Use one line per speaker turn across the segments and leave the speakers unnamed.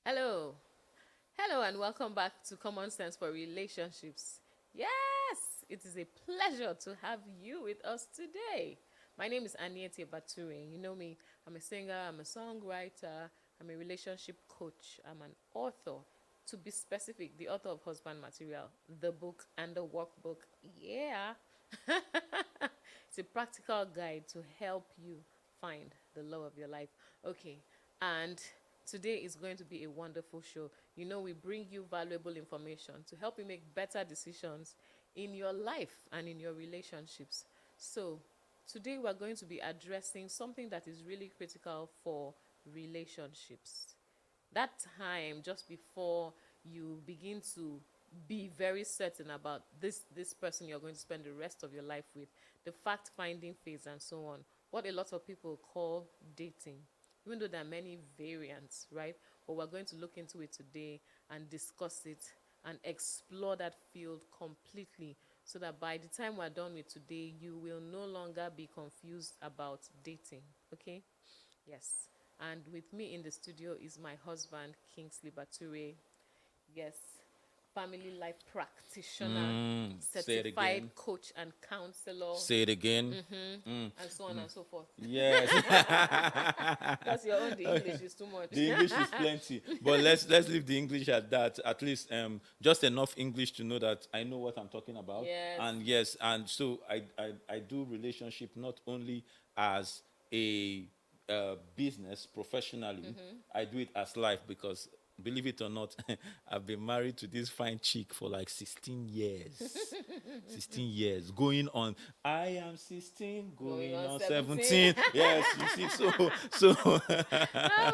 Hello. Hello, and welcome back to Common Sense for Relationships. Yes, it is a pleasure to have you with us today. My name is Anietie and Bature. You know me, I'm a singer, I'm a songwriter, I'm a relationship coach, I'm an author. To be specific, the author of Husband Material, the book, and the workbook. Yeah. It's a practical guide to help you find the love of your life. Okay, and today is going to be a wonderful show. You know, we bring you valuable information to help you make better decisions in your life and in your relationships. So, today we're going to be addressing something that is really critical for relationships. That time just before you begin to be very certain about this person you're going to spend the rest of your life with, the fact finding phase and so on, what a lot of people call dating, even though there are many variants, right? But we're going to look into it today and discuss it and explore that field completely, so that by the time we're done with today, you will no longer be confused about dating. Okay? Yes. And with me in the studio is my husband, Kingsley Bature. Yes. Family life practitioner,
Say it
certified
again.
coach and counselor,
Say it again.
and so on and so forth.
Yes.
Because your own, the English is too much.
The English is plenty, but let's leave the English at that. At least just enough English to know that I know what I'm talking about.
Yes.
And yes, and so I do relationship not only as a business professionally. I do it as life because believe it or not, I've been married to this fine chick for like 16 years. 16 years. Going on. I am 16,
Going
going
on
on
17.
17. Yes, you see, so
Oh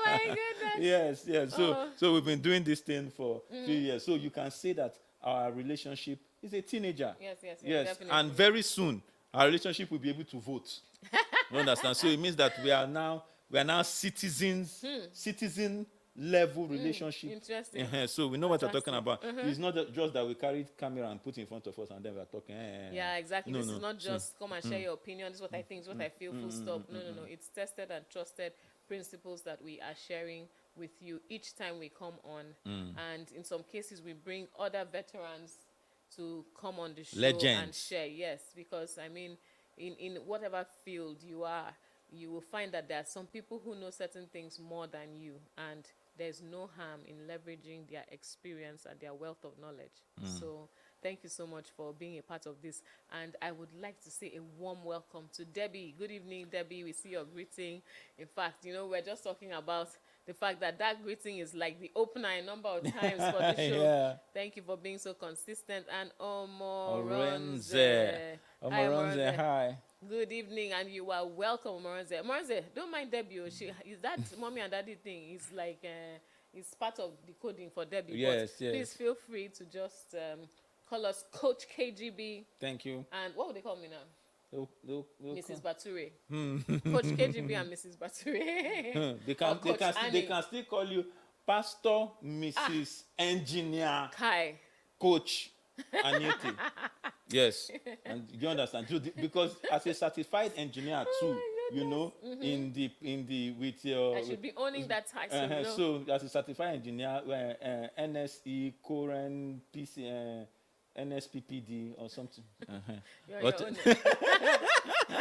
my goodness.
yes, yes. So
Oh.
so we've been doing this thing for 3 years. So you can say that our relationship is a teenager.
Yes, yes, yes,
Yes.
definitely.
And very soon our relationship will be able to vote. You understand? So it means that we are now citizens, citizen level relationship.
Interesting.
So we know what we're talking
Fantastic.
about. It's not just that we carry camera and put in front of us and then we're talking.
Yeah, exactly.
No,
This
no.
is not just come and share your opinion. This is what I think. This is what I feel. Full stop. No, no, no. It's tested and trusted principles that we are sharing with you each time we come on. And in some cases, we bring other veterans to come on the show and
Legends.
share. Yes, because I mean, in whatever field you are, you will find that there are some people who know certain things more than you, and there's no harm in leveraging their experience and their wealth of knowledge. So thank you so much for being a part of this. And I would like to say a warm welcome to Debbie. Good evening, Debbie. We see your greeting. In fact, you know, we're just talking about the fact that that greeting is like the opener a number of times for the show.
Yeah.
Thank you for being so consistent. And
Orenze.
Hi,
Omoronze,
Omoronze.
hi.
Good evening, and you are welcome, Moranze. Moranze, don't mind Debbie. She is that mommy and daddy thing. Is like it's part of the coding for Debbie.
Yes,
But please
yes.
feel free to just call us Coach KGB,
Thank you.
and what would they call me now? Mrs.
Come.
Bature. Coach KGB and Mrs. Bature.
They
Or
can
Coach
they
Annie.
can still call you Pastor, Mrs. Engineer,
Kai.
Coach Anietie. Yes, and you understand because as a certified engineer too, you know, in the with your
I should be owning that title. You know?
so as a certified engineer, NSE, current PC, NSPPD or something.
You're
But
your own.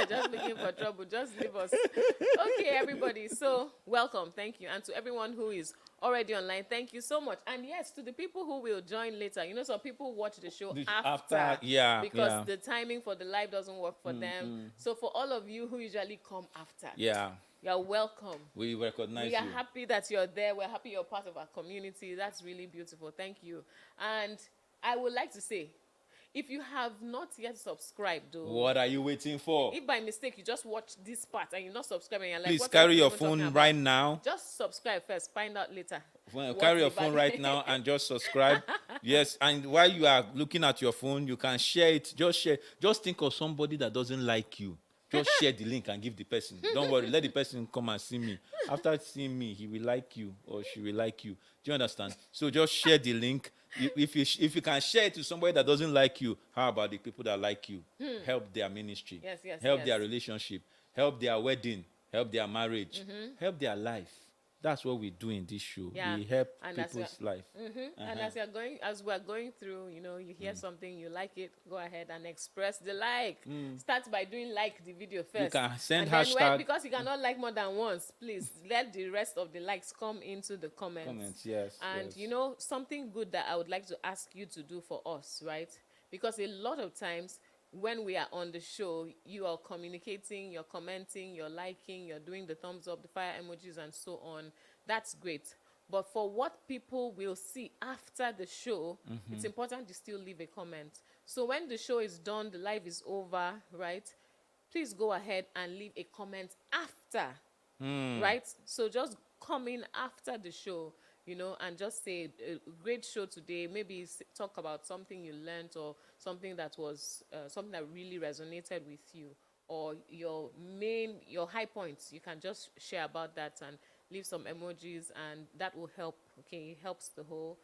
Just looking for trouble. Just leave us. Okay, everybody. So, welcome. Thank you. And to everyone who is already online, thank you so much. And yes, to the people who will join later. You know, some people watch the show after.
yeah,
Because
yeah,
the timing for the live doesn't work for them. So, for all of you who usually come after,
yeah,
you're welcome.
we recognize
We are
you.
happy that you're there. We're happy you're part of our community. That's really beautiful. Thank you. And I would like to say, if you have not yet subscribed, though,
What are you waiting for?
if by mistake you just watch this part and you're not subscribing, you're like,
Please
what
carry
are
your
people talking
phone
about?
right now.
Just subscribe first. Find out later.
Carry your
the
phone
bad-
right now and just subscribe. Yes, and while you are looking at your phone, you can share it. Just share. Just think of somebody that doesn't like you. Just share the link and give the person. Don't worry. Let the person come and see me. After seeing me, he will like you or she will like you. Do you understand? So just share the link. If you can share it to somebody that doesn't like you, how about the people that like you? Help their ministry.
Yes,
Help
yes.
their relationship. Help their wedding. Help their marriage. Help their life. That's what we do in this show.
Yeah.
We help
And
people's life.
and as we're going through, you hear something, you like it, go ahead and express the like. Start by doing like the video
You
first.
can send
And then
hashtag
because you cannot like more than once, please let the rest of the likes come into the comments.
Yes.
And
yes.
something good that I would like to ask you to do for us, right? Because a lot of times when we are on the show, you are communicating, you're commenting, you're liking, you're doing the thumbs up, the fire emojis, and so on. That's great. But for what people will see after the show, it's important to still leave a comment. So when the show is done, the live is over, right? Please go ahead and leave a comment after, right? So just come in after the show, and just say, a great show today. Maybe talk about something you learned, or something that was something that really resonated with you, or your high points. You can just share about that and leave some emojis, and that will help. Okay, it helps the whole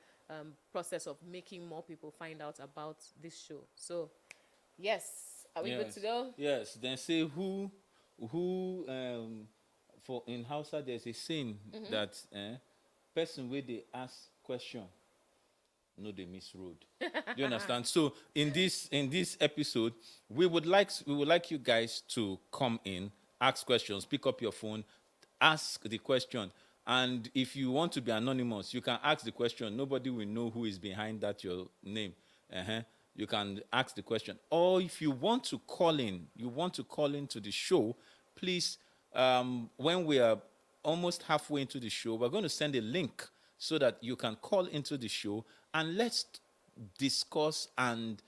process of making more people find out about this show. So yes, are we good to go?
Yes. Then say who for in Hausa there's a saying that person where they ask question, no they miss road. Do you understand? So in this episode, we would like you guys to come in, ask questions, pick up your phone, ask the question. And if you want to be anonymous, you can ask the question. Nobody will know who is behind that your name. You can ask the question. Or if you want to call in, to the show, please, when we are almost halfway into the show, we're going to send a link so that you can call into the show, and let's discuss and,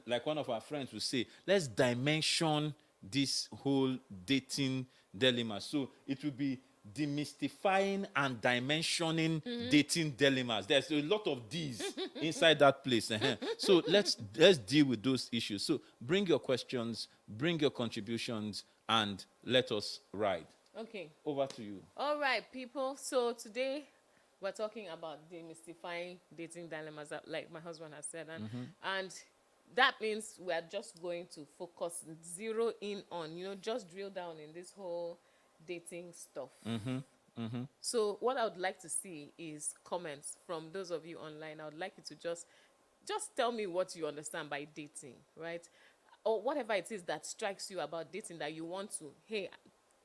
like one of our friends would say, let's dimension this whole dating dilemma. So it will be demystifying and dimensioning dating dilemmas. There's a lot of these inside that place. So let's deal with those issues. So bring your questions, bring your contributions, and let us ride.
Okay.
Over to you.
All right, people. So today we're talking about demystifying dating dilemmas, like my husband has said, and that means we are just going to focus, zero in on, just drill down in this whole dating stuff. So what I would like to see is comments from those of you online. I would like you to just tell me what you understand by dating, right? Or whatever it is that strikes you about dating that you want to, hey,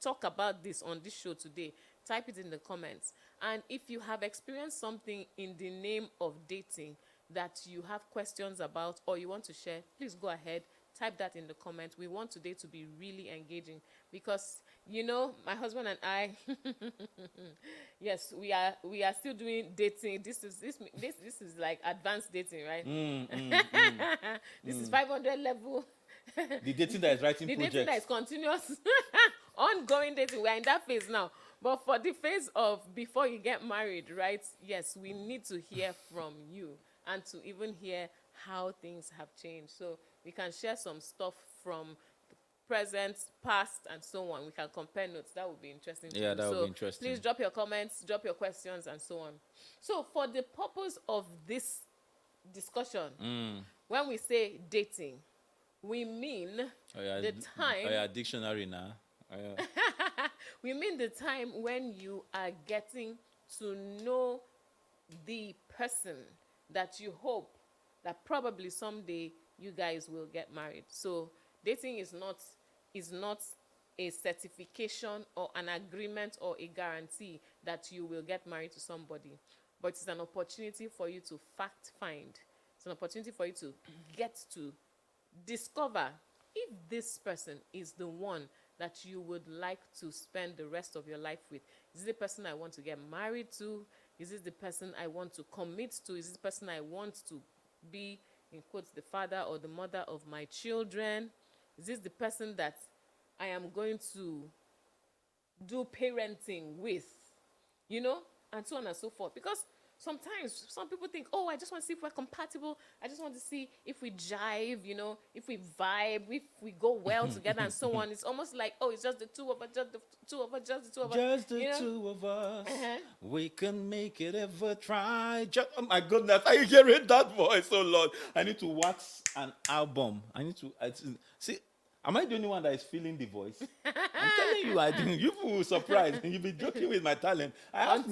talk about this on this show today. Type it in the comments. And if you have experienced something in the name of dating that you have questions about or you want to share, please go ahead, type that in the comments. We want today to be really engaging because, my husband and I, yes, we are still doing dating. This is like advanced dating, right? This is 500 level.
The dating that is writing
the
projects.
dating that is continuous, ongoing dating. We're in that phase now. But for the phase of before you get married, right? Yes, we need to hear from you and to even hear how things have changed. So we can share some stuff from present, past, and so on. We can compare notes. That would be interesting.
Yeah, that would be interesting.
Please drop your comments, drop your questions, and so on. So for the purpose of this discussion, when we say dating, we mean the time.
Dictionary now.
We mean the time when you are getting to know the person that you hope that probably someday you guys will get married. So dating is not a certification or an agreement or a guarantee that you will get married to somebody, but it's an opportunity for you to fact find. It's an opportunity for you to get to discover if this person is the one that you would like to spend the rest of your life with. Is this the person I want to get married to? Is this the person I want to commit to? Is this the person I want to be, in quotes, the father or the mother of my children? Is this the person that I am going to do parenting with? And so on and so forth. Because sometimes some people think, oh, I just want to see if we're compatible. I just want to see if we jive, if we vibe, if we go well together and so on. It's almost like, oh, it's just the two of us, just the two of us, just the two of us.
Just the two of us. We can make it ever try. Oh my goodness, are you hearing that voice? Oh Lord, I need to wax an album. See, Am I the only one that is feeling the voice? I'm telling you, I do. You will be surprised. You'll be joking with my talent. I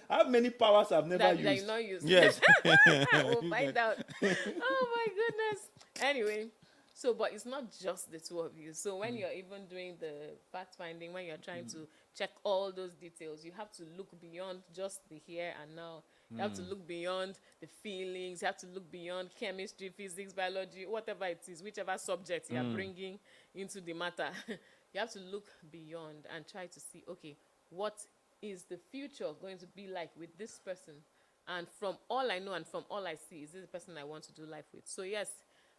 have many powers I've never
that
used.
you not use.
Yes.
We'll find out. Oh my goodness. Anyway, so but it's not just the two of you. So when you're even doing the fact finding, when you're trying to check all those details, you have to look beyond just the here and now. You have to look beyond the feelings. You have to look beyond chemistry, physics, biology, whatever it is, whichever subject you are bringing into the matter. You have to look beyond and try to see, okay, what is the future going to be like with this person? And from all I know and from all I see, is this the person I want to do life with? So yes,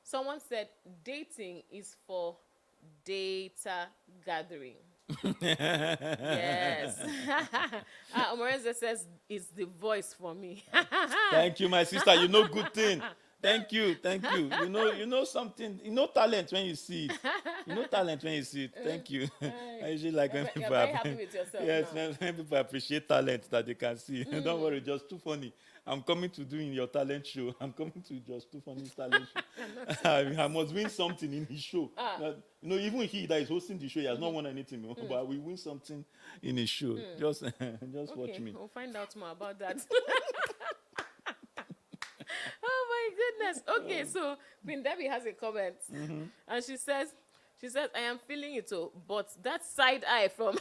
someone said dating is for data gathering. Yes. Omorenze says it's the voice for me.
Thank you, my sister. You know good thing. Thank you. You know something. You know talent when you see it. You know talent when you see it. Thank you. I usually like when people
You're very happy with yourself.
yes,
now.
when people appreciate talent that they can see. Don't worry, just too funny. I'm coming to do in your talent show. I'm coming to just too funny talent show. I must win something in his show. You know, even he that is hosting the show, he has not won anything, but I will win something in his show. Just watch me.
We'll find out more about that. Oh my goodness. Okay, so Queen Debbie has a comment, and she says, I am feeling it, but that side eye from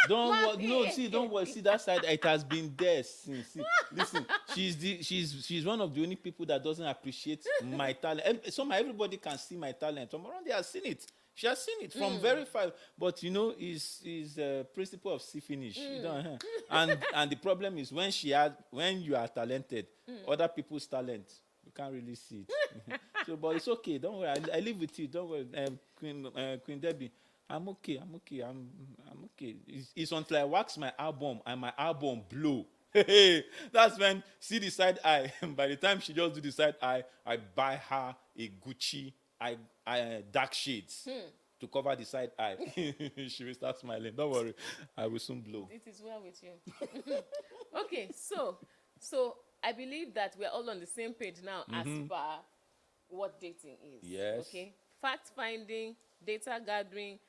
Don't worry. See that side. It has been there since. See, listen, she's one of the only people that doesn't appreciate my talent. Everybody can see my talent. Tomorrow they have seen it. She has seen it from very far. But you know, is principle of see finish. You know, and the problem is when you are talented, other people's talent you can't really see it. So, but it's okay. Don't worry. I live with you. Don't worry, Queen Debbie. I'm okay. I'm okay. It's until I wax my album and my album blow. That's when see the side eye. By the time she just do the side eye, I buy her a Gucci dark shades to cover the side eye. She will start smiling. Don't worry, I will soon blow.
It is well with you. Okay, so I believe that we're all on the same page now as per what dating is.
Yes.
Okay. Fact finding, data gathering,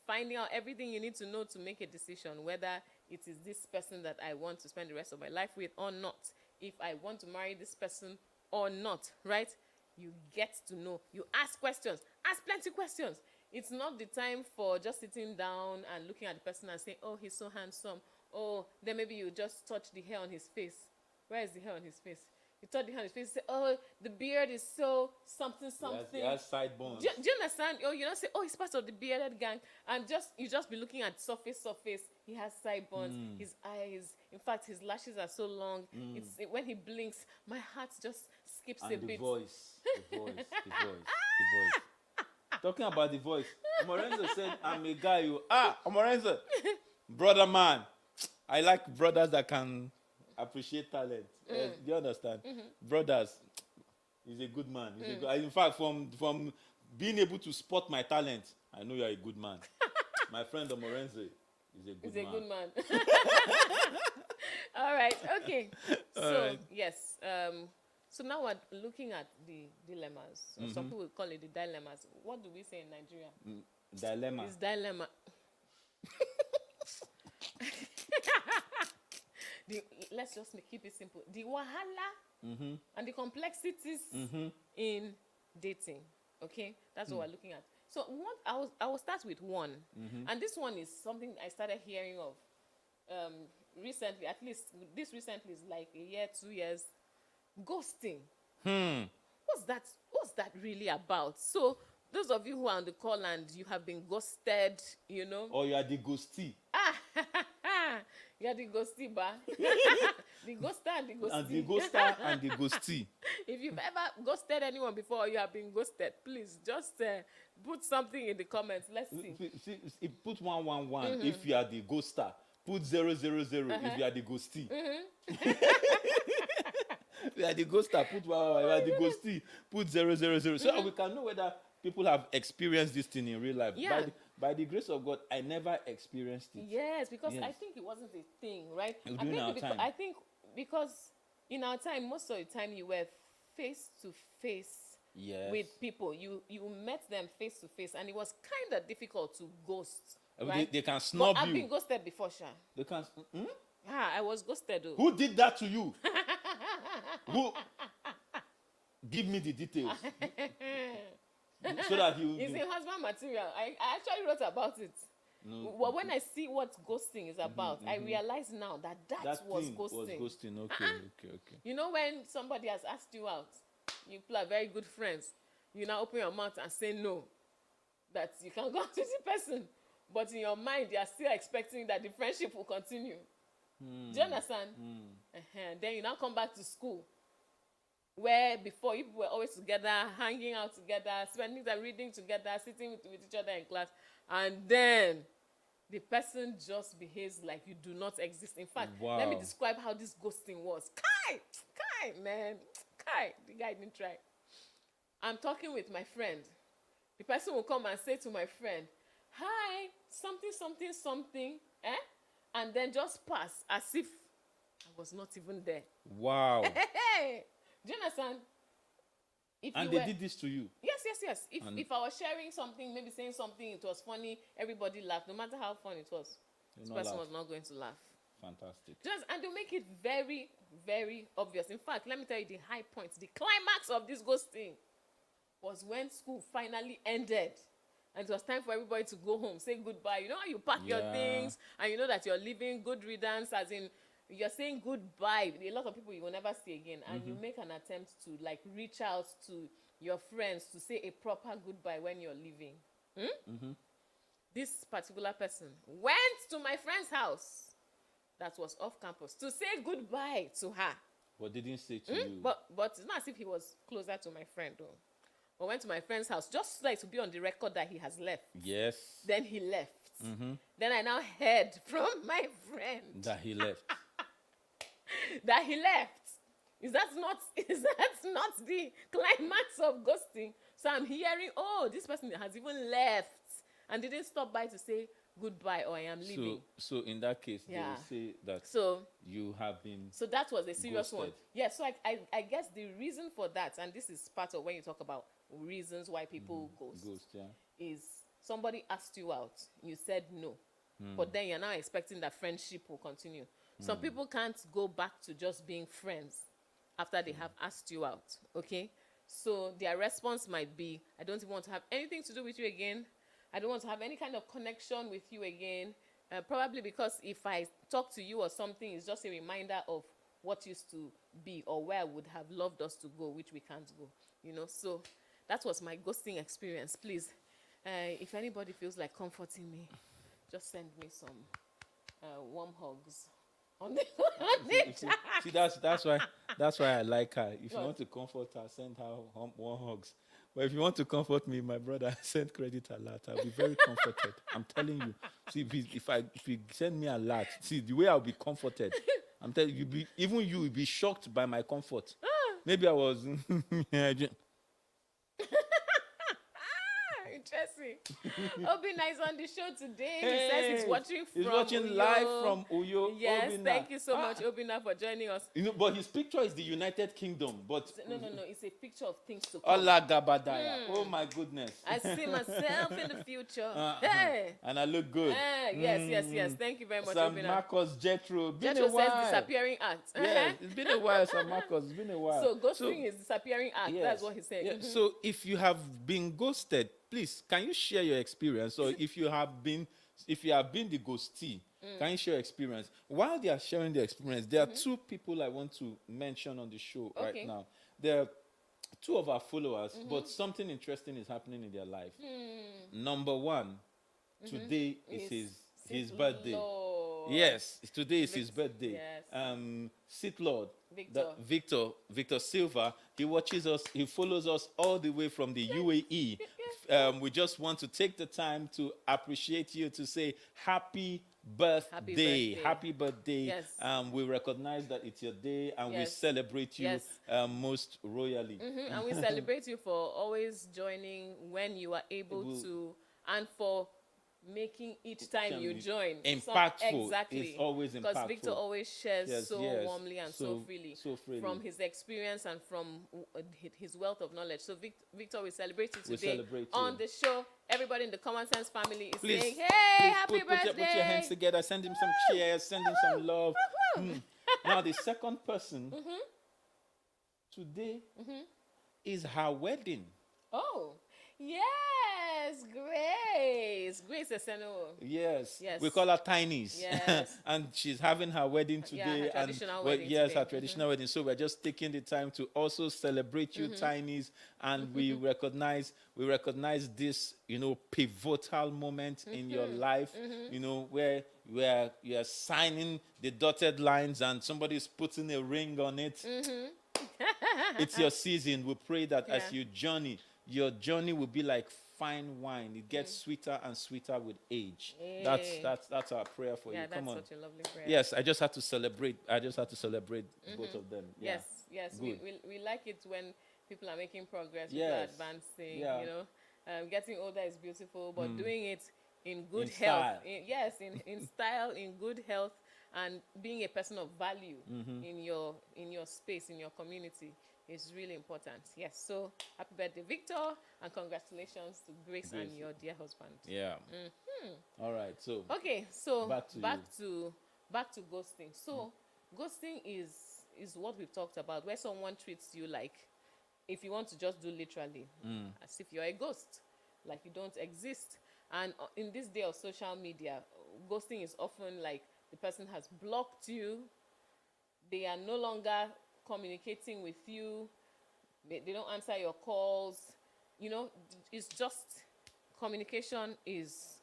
finding out everything you need to know to make a decision whether it is this person that I want to spend the rest of my life with or not. If I want to marry this person or not, right? You get to know. You ask questions. Ask plenty questions. It's not the time for just sitting down and looking at the person and saying, oh, he's so handsome. Oh, then maybe you just touch the hair on his face. Where is the hair on his face? You touch the hair on his face, you say, oh, the beard is so something.
He has sideburns.
Do you understand? Oh, you don't say, oh, he's part of the bearded gang. And you just be looking at surface. He has sideburns, his eyes. In fact, his lashes are so long. When he blinks, my heart just skips
And
a
the
bit.
voice. Talking about the voice, Omorenzo said, I'm a guy who, Omorenzo, brother man. I like brothers that can appreciate talent. Do you understand? Brothers, he's a good man. In fact, from being able to spot my talent, I know you're a good man. My friend Omorenzo is a good man.
He's a good man. All right. Okay. So, yes. So now we're looking at the dilemmas. Or some people call it the dilemmas. What do we say in Nigeria?
Dilemma.
It's dilemma. Let's just keep it simple. The wahala and the complexities in dating. Okay, that's what we're looking at. So I will start with one, and this one is something I started hearing of recently. At least this recently is like a year, 2 years. Ghosting. What's that really about? So those of you who are on the call and you have been ghosted, you know.
Or you are the ghostie.
You're the ghostie, ba. The ghoster and the ghostie.
And the ghoster and the ghostie.
If you've ever ghosted anyone before or you have been ghosted, please just put something in the comments. Let's see.
Put 111 if you are the ghoster. Put 000 if you are the ghostie. You are the ghoster. Put 111. You are the ghostie. Put 000. So we can know whether people have experienced this thing in real life.
Yeah.
By the grace of God, I never experienced it.
Yes, because I think it wasn't a thing, right? I think because in our time, most of the time you were face to face
Yes.
with people. You met them face to face, and it was kind of difficult to ghost.
They,
Right?
they can
But
snub
I've
you.
been ghosted before, Sha.
They can. Hmm?
I was ghosted. Though.
Who did that to you? Who? Give me the details so that he will.
It's in husband material. I actually wrote about it.
No,
Well, when I see what ghosting is about, I realize now that was
thing
ghosting.
was ghosting. Okay, okay.
You know, when somebody has asked you out, you people are very good friends. You now open your mouth and say no, that you can go to the person, but in your mind you are still expecting that the friendship will continue. Do you understand? Then you now come back to school, where before you people were always together, hanging out together, spending time reading together, sitting with each other in class, and then the person just behaves like you do not exist. In fact, let me
Wow.
describe how this ghosting was. Man, the guy didn't try. I'm talking with my friend. The person will come and say to my friend, "Hi, something, eh?" And then just pass as if I was not even there.
Wow.
Hey, do you understand? If
And
you
they did this to you.
Yes. If I was sharing something, maybe saying something, it was funny, everybody laughed, no matter how funny it was. This person was not going to laugh.
Fantastic.
And they'll make it very, very obvious. In fact, let me tell you the high point, the climax of this ghosting was when school finally ended. And it was time for everybody to go home, say goodbye. You know how you pack your things and you know that you're leaving, good riddance, as in you're saying goodbye. A lot of people you will never see again. And you make an attempt to like reach out to your friends to say a proper goodbye when you're leaving. This particular person went to my friend's house that was off campus to say goodbye to her.
But they didn't say to you.
But it's not as if he was closer to my friend though. But went to my friend's house just like to be on the record that he has left.
Yes.
Then he left. Then I now heard from my friend
That he left.
that he left. Is that not the climax of ghosting? So I'm hearing, oh, this person has even left and didn't stop by to say goodbye or I am leaving.
So in that case, they will say that you have been.
So that was a serious one.
ghosted.
Yeah, so I guess the reason for that, and this is part of when you talk about reasons why people ghost, is somebody asked you out, you said no, but then you're now expecting that friendship will continue. Some people can't go back to just being friends after they have asked you out, okay? So their response might be, I don't even want to have anything to do with you again. I don't want to have any kind of connection with you again. Probably because if I talk to you or something, it's just a reminder of what used to be or where I would have loved us to go, which we can't go. You know, so that was my ghosting experience. Please, if anybody feels like comforting me, just send me some warm hugs on the chat.
See, that's why I like her. If you want to comfort her, send her warm hugs. But if you want to comfort me, my brother, send credit alert. I'll be very comforted. I'm telling you. See, if you send me a lot, see the way I'll be comforted. I'm telling you, even you will be shocked by my comfort. Maybe I was.
Interesting. Obina is on the show today. He says he's watching from
He's watching
Uyo.
live from Uyo.
Yes,
Obina.
thank you so much, Obina, for joining us.
You know, but his picture is the United Kingdom. But
No, it's a picture of things to come.
Allah Gabadaya. Oh my goodness.
I see myself in the future. Hey.
And I look good.
Yes. Thank you very much,
Sam
Obina.
Marcos Jethro. Been
Jethro
a while.
says disappearing act.
Yeah, it's been a while, Sam Marcos. It's been a while.
So ghosting is disappearing act.
Yes.
That's what he said.
Yeah. So if you have been ghosted, please, can you share your experience? Or if you have been the ghostee, can you share your experience? While they are sharing their experience, there are two people I want to mention on the show right now. There are two of our followers, but something interesting is happening in their life. Number one, today is his birthday.
Lord.
Yes, today is his birthday.
Yes.
Sith Lord,
Victor.
Victor Silva, he watches us, he follows us all the way from the UAE. We just want to take the time to appreciate you, to say happy birthday. Happy birthday.
Yes.
We recognize that it's your day and we
Yes.
celebrate you
Yes.
most royally.
And we celebrate you for always joining when you are able to, and for making each time you join.
Impactful.
Exactly.
It's always
Because
impactful.
Victor always shares
Yes,
so
yes.
warmly and so freely,
freely.
from his experience and from his wealth of knowledge. So Victor, we celebrate you
We
today
celebrate
on
you.
the show. Everybody in the Common Sense family is
Please,
saying, hey,
please
happy birthday.
put your hands together. Send him some cheers. Send him some love. Now, the second person today is her wedding.
Oh, yes, Grace. Grace Eseno.
Yes.
Yes.
We call her Tinies.
Yes.
And she's having her wedding
Yeah,
today.
her traditional
and
wedding
yes,
today.
her traditional wedding. So we're just taking the time to also celebrate you, Tinies, and we recognize this, pivotal moment in your life, where you're signing the dotted lines and somebody's putting a ring on it. It's your season. We pray that as you journey, your journey will be like fine wine. It gets sweeter and sweeter with age. That's our prayer for you. Come on.
That's such a lovely prayer.
Yes, I just had to celebrate. both of them. Yeah.
Yes.
Good.
We like it when people are making progress, people
Yes.
are advancing.
Yeah.
Getting older is beautiful, but doing it in good
In
health.
style.
In style, in good health, and being a person of value in your space, in your community, is really important. Yes. So happy birthday, Victor, and congratulations to Grace and your dear husband.
Yeah. All right. So
Okay, so
Back
to ghosting. So ghosting is what we've talked about, where someone treats you like, if you want to just do literally, as if you're a ghost, like you don't exist. And in this day of social media, ghosting is often like the person has blocked you, they are no longer communicating with you, they don't answer your calls. It's just communication is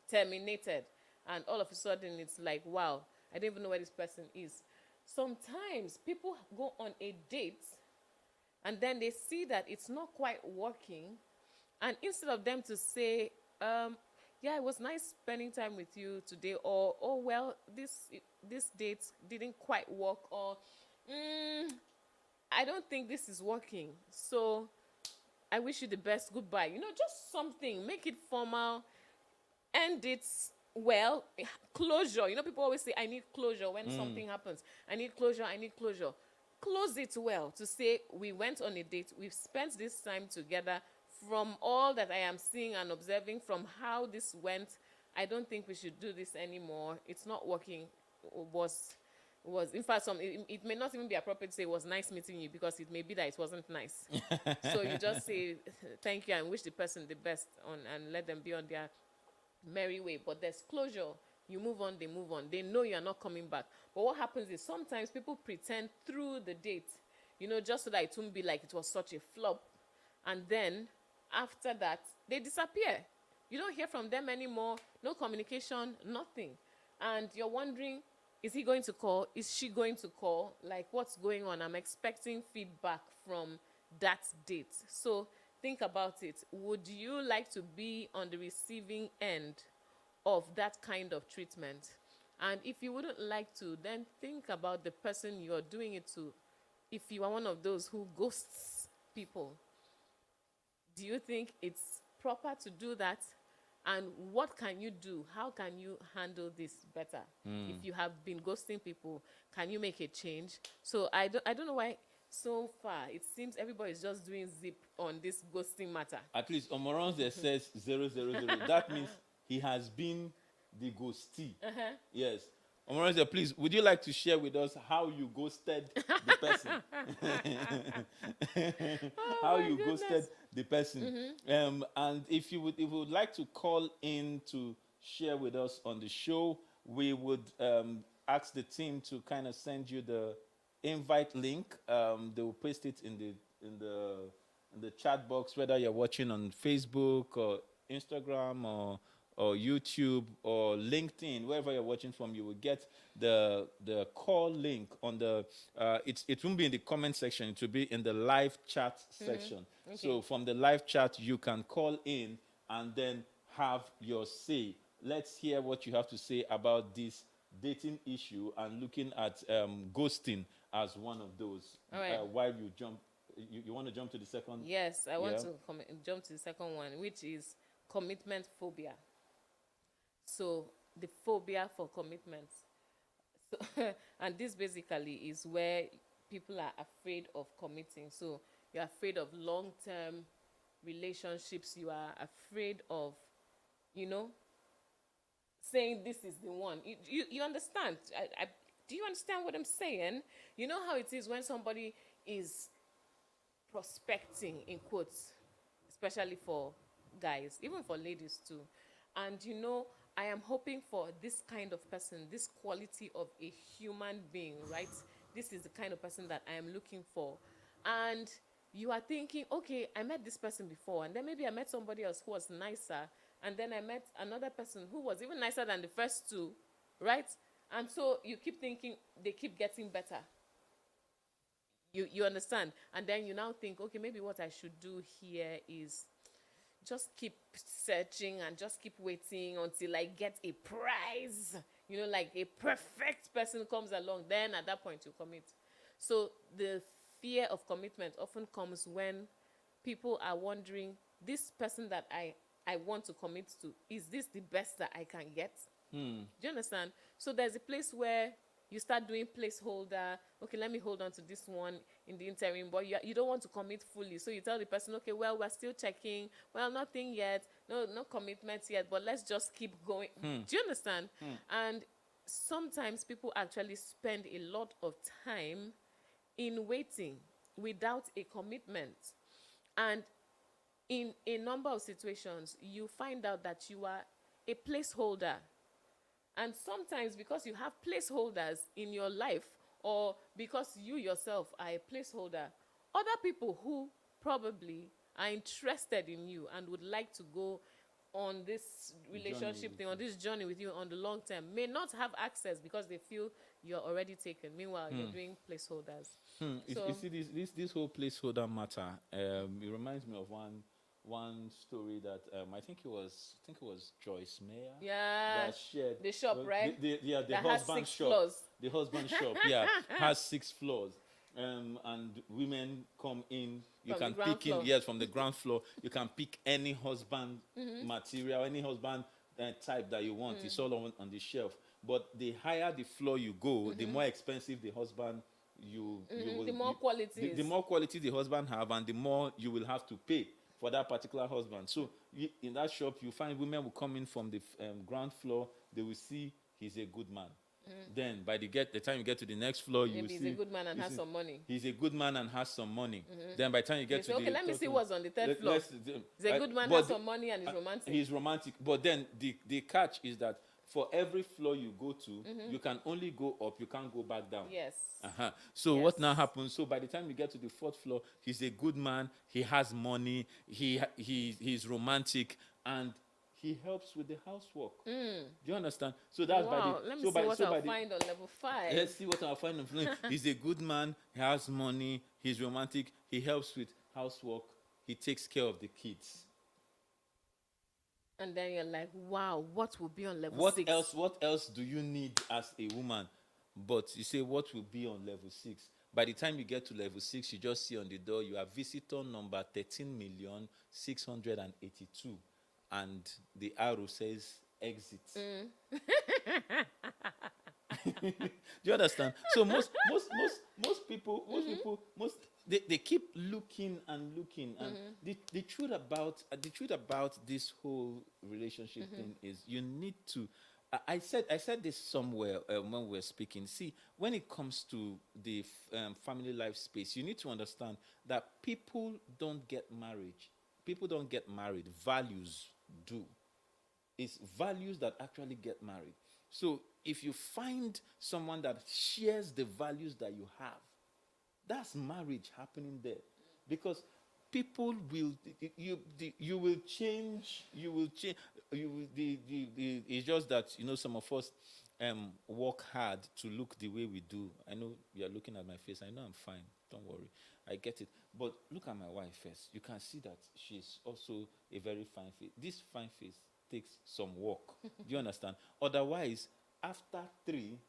terminated, and all of a sudden it's like, wow, I don't even know where this person is. Sometimes people go on a date and then they see that it's not quite working, and instead of them to say, yeah, it was nice spending time with you today, or, oh well, this date didn't quite work, or I don't think this is working, so I wish you the best, goodbye. Just something, make it formal, end it well, closure. People always say, I need closure when something happens. I need closure. Close it well, to say, we went on a date, we've spent this time together. From all that I am seeing and observing from how this went, I don't think we should do this anymore. It's not working. Was in fact, it may not even be appropriate to say it was nice meeting you, because it may be that it wasn't nice. So you just say thank you and wish the person the best and let them be on their merry way. But there's closure. You move on, they move on. They know you're not coming back. But what happens is sometimes people pretend through the date, just so that it won't be like it was such a flop. And then after that, they disappear. You don't hear from them anymore. No communication, nothing. And you're wondering, is he going to call? Is she going to call? Like, what's going on? I'm expecting feedback from that date. So think about it. Would you like to be on the receiving end of that kind of treatment? And if you wouldn't like to, then think about the person you're doing it to. If you are one of those who ghosts people, do you think it's proper to do that? And what can you do? How can you handle this better? If you have been ghosting people, can you make a change? So I don't know why so far it seems everybody's just doing zip on this ghosting matter.
At least Omoronze says 000. That means he has been the ghostee. Yes. Omoronze, please, would you like to share with us how you ghosted the person? How you ghosted the person. And if you would like to call in to share with us on the show, we would ask the team to kind of send you the invite link. They will paste it in the chat box, whether you're watching on Facebook or Instagram or YouTube or LinkedIn, wherever you're watching from. You will get the call link on the it won't be in the comment section, it will be in the live chat section.
Okay.
So from the live chat you can call in and then have your say. Let's hear what you have to say about this dating issue and looking at ghosting as one of those.
All right.
While you want to jump to the second?
Yes, I want to jump to the second one, which is commitment phobia. So the phobia for commitment. So, and this basically is where people are afraid of committing. So you're afraid of long-term relationships. You are afraid of, you know, saying this is the one. You understand? Do you understand what I'm saying? You know how it is when somebody is prospecting, in quotes, especially for guys, even for ladies too. And you know, I am hoping for this kind of person, this quality of a human being, right? This is the kind of person that I am looking for. And you are thinking, okay, I met this person before, and then maybe I met somebody else who was nicer, and then I met another person who was even nicer than the first two, right? And so you keep thinking they keep getting better. You understand? And then you now think, okay, maybe what I should do here is just keep searching and just keep waiting until I get a prize. You know, like a perfect person comes along. Then at that point you commit. So the fear of commitment often comes when people are wondering, this person that I want to commit to, is this the best that I can get? Do you understand? So there's a place where you start doing placeholder. Okay, let me hold on to this one in the interim, but you don't want to commit fully. So you tell the person, okay, well, we're still checking. Well, nothing yet. No commitment yet, but let's just keep going. Do you understand? And sometimes people actually spend a lot of time in waiting without a commitment. And in a number of situations, you find out that you are a placeholder. And sometimes because you have placeholders in your life, or because you yourself are a placeholder, other people who probably are interested in you and would like to go on this relationship thing, on this journey with you on the long term, may not have access because they feel you're already taken. Meanwhile, you're doing placeholders.
You see, this whole placeholder matter. It reminds me of one story that I think it was Joyce Meyer.
Yeah,
That shared
the shop, right?
the
That has
husband
6
shop.
floors.
The husband shop, yeah, has 6 floors. And women come in. You
From the
can
ground
pick in,
floor.
yes, from the ground floor. You can pick any husband material, any husband type that you want. It's all on the shelf. But the higher the floor you go, the more expensive the husband you will.
The more quality
The
is.
more quality the husband have, and the more you will have to pay for that particular husband. So in that shop, you find women will come in from the ground floor. They will see he's a good man. Then by the time you get to the next floor, you will
Maybe
see
he's a good man and
you
has
see
some money.
he's a good man and has some money. Then by the time you
They
get
say,
to
okay,
the
let me see
third
what's on the third floor. He's a good man,
but
has some money, and he's romantic.
He's romantic. But then the catch is that for every floor you go to, you can only go up. You can't go back down.
Yes.
So
Yes.
what now happens? So by the time you get to the 4th floor, he's a good man. He has money. He's romantic, and he helps with the housework. Do you understand? So that's
Wow, let me see what I'll find on level 5.
Let's see what I'll find on floor. He's a good man. He has money. He's romantic. He helps with housework. He takes care of the kids.
And then you're like, wow, what will be on level
What
6?
else? What else do you need as a woman? But you say, what will be on level 6? By the time you get to level 6, you just see on the door, you are visitor number 13,682, and the arrow says exit. Do you understand? So most people, they keep looking and looking. And the truth about this whole relationship thing is you need to. I said this somewhere when we were speaking. See, when it comes to the family life space, you need to understand that people don't get married. People don't get married. Values do. It's values that actually get married. So if you find someone that shares the values that you have, that's marriage happening there. Because people will you will change. It's just that some of us work hard to look the way we do. I know you're looking at my face. I know I'm fine. Don't worry. I get it. But look at my wife first. You can see that she's also a very fine face. This fine face takes some work. Do you understand? Otherwise, after 3,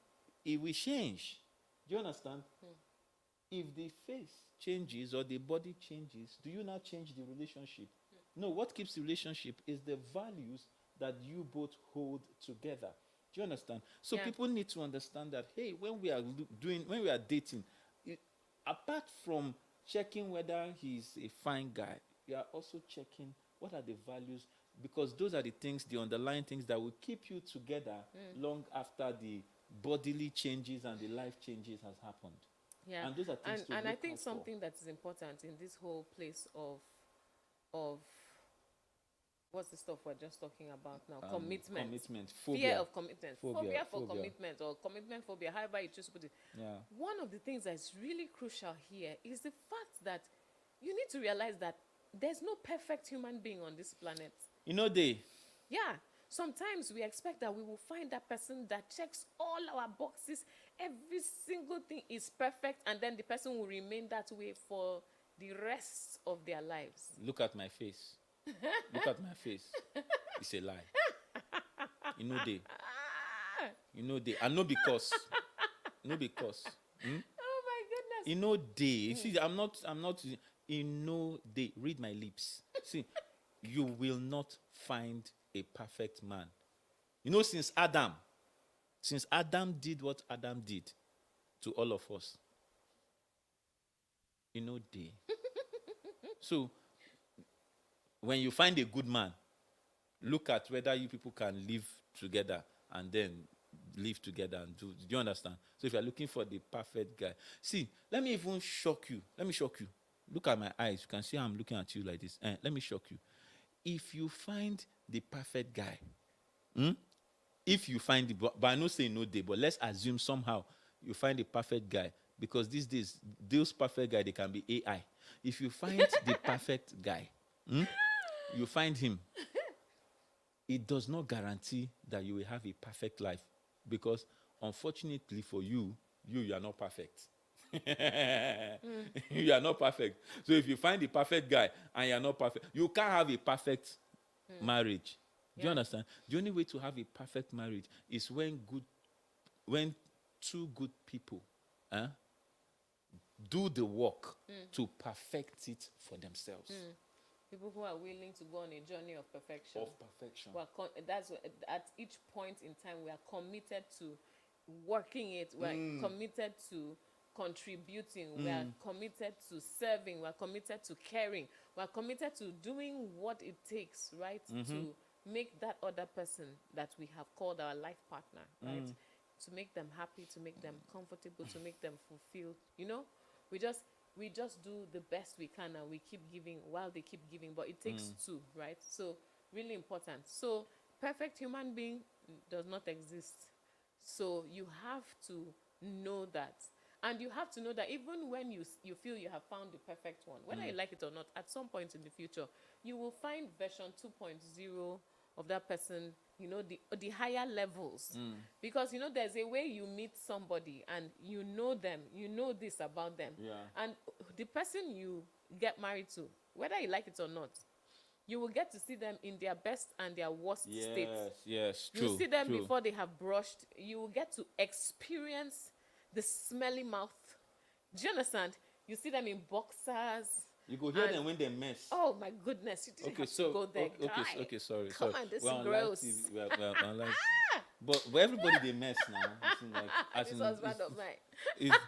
it will change. Do you understand? If the face changes or the body changes, do you now change the relationship? No, what keeps the relationship is the values that you both hold together. Do you understand? So
Yeah.
people need to understand that, hey, when we are when we are dating, it, apart from checking whether he's a fine guy, you are also checking what are the values, because those are the things, the underlying things that will keep you together long after the bodily changes and the life changes has happened.
Yeah.
And those are things to
And I
look
think
out for.
something that is important in this whole place of what's the stuff we're just talking about now? Commitment.
Commitment,
Fear
phobia.
of commitment. Phobia for commitment, or commitment phobia, however you choose to put it.
Yeah.
One of the things that's really crucial here is the fact that you need to realize that there's no perfect human being on this planet.
You know,
Yeah. Sometimes we expect that we will find that person that checks all our boxes, every single thing is perfect, and then the person will remain that way for the rest of their lives.
look at my face. Look at my face. It's a lie. You know they. You know they. And no because. No because.
Oh my goodness.
You know they. You see, I'm not. You know they. Read my lips. See, you will not find a perfect man. You know, since Adam did what Adam did to all of us, you know they. So, when you find a good man, look at whether you people can live together and then live together and do you understand? So if you're looking for the perfect guy, see, let me even shock you. Let me shock you. Look at my eyes. You can see how I'm looking at you like this. Let me shock you. If you find the perfect guy, if you find it, but I no say no day, but let's assume somehow you find the perfect guy, because these days, those perfect guy, they can be AI. If you find the perfect guy, you find him, it does not guarantee that you will have a perfect life, because unfortunately for you, you are not perfect. You are not perfect. So if you find the perfect guy and you are not perfect, you can't have a perfect marriage. Do you
Yeah.
understand? The only way to have a perfect marriage is when two good people do the work to perfect it for themselves.
People who are willing to go on a journey of perfection.
Of perfection.
That's at each point in time we are committed to working it. We are committed to contributing. We are committed to serving. We are committed to caring. We are committed to doing what it takes, right, to make that other person that we have called our life partner, right, to make them happy, to make them comfortable, to make them fulfilled. You know, we just do the best we can, and we keep giving while they keep giving, but it takes two, right? So really important. So perfect human being does not exist. So you have to know that. And you have to know that even when you feel you have found the perfect one, whether you like it or not, at some point in the future, you will find version 2.0 of that person, you know, the higher levels. Because, you know, there's a way you meet somebody and you know them, you know this about them.
Yeah.
And the person you get married to, whether you like it or not, you will get to see them in their best and their worst state.
Yes,
You
true.
see them
true.
before they have brushed. You will get to experience the smelly mouth. Do you understand? You see them in boxers.
You go hear
and-
them when they mess.
Oh my goodness! You didn't
Okay,
have
so
to go there, guy.
okay, sorry.
Come
sorry.
on, this
We're
is
on
gross.
live TV. We're on live. But everybody they mess now. As in, like, as
This
in,
husband of mine.
it's-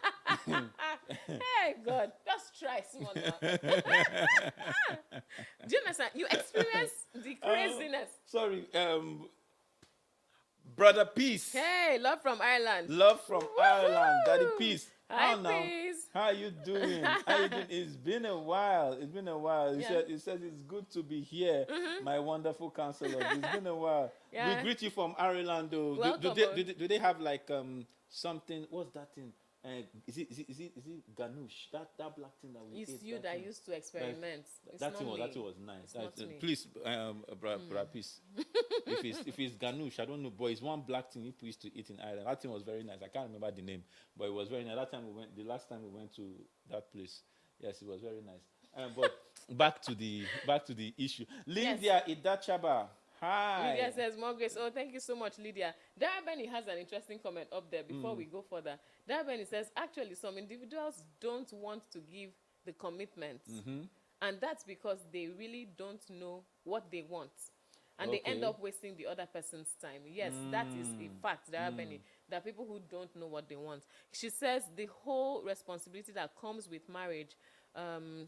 Hey God, just try someone now. Do you understand? You experience the craziness.
sorry, brother Peace.
Hey, love from Ireland.
Love from Ireland, Daddy
Woohoo!
Peace.
Hi,
How now?
Peace.
How you doing? How you doing? It's been a while. It's been a while. He
Yeah.
says it's good to be here, my wonderful counselor. It's been a while.
Yeah.
We greet you from Ireland, though.
Welcome,
Do they have like something? What's that thing? Is it ganoush? That black thing that we
It's
ate.
you that
thing.
used to experiment. It's
That
not
thing was
me.
nice.
It's not me.
Please, brother Peace. if it's ganoush, I don't know, but it's one black thing people used to eat in Ireland. That thing was very nice. I can't remember the name, but it was very nice. The last time we went to that place, yes, it was very nice. But back to the issue. Lydia Idachaba. Hi.
Lydia says, more grace. Oh, thank you so much, Lydia. Dara Benny has an interesting comment up there before we go further. Dara Benny says, actually, some individuals don't want to give the commitment And that's because they really don't know what they want. And they end
Okay.
up wasting the other person's time. Yes, that is a fact. There are many. There are people who don't know what they want. She says the whole responsibility that comes with marriage,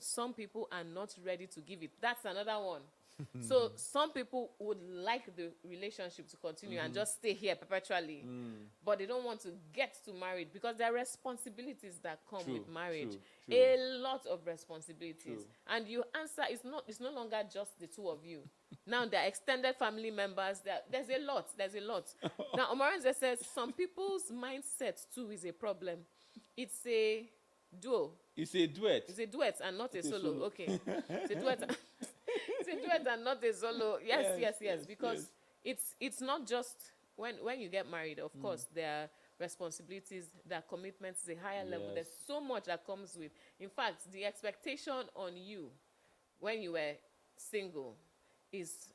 some people are not ready to give it. That's another one. So some people would like the relationship to continue and just stay here perpetually, but they don't want to get to marriage because there are responsibilities that come
True,
with marriage.
true.
A lot of responsibilities.
True.
And you answer, it's no longer just the two of you. Now there are extended family members. There's a lot. There's a lot. Now Omorenze says some people's mindset too is a problem. It's a duo.
It's a duet.
It's a duet and not a
It's a
solo.
solo.
Okay. It's a duet. It's a duet and not a solo. Yes. Because it's not just when you get married, of course, there are responsibilities, there are commitments, a higher level.
Yes.
There's so much that comes with. In fact, the expectation on you when you were single is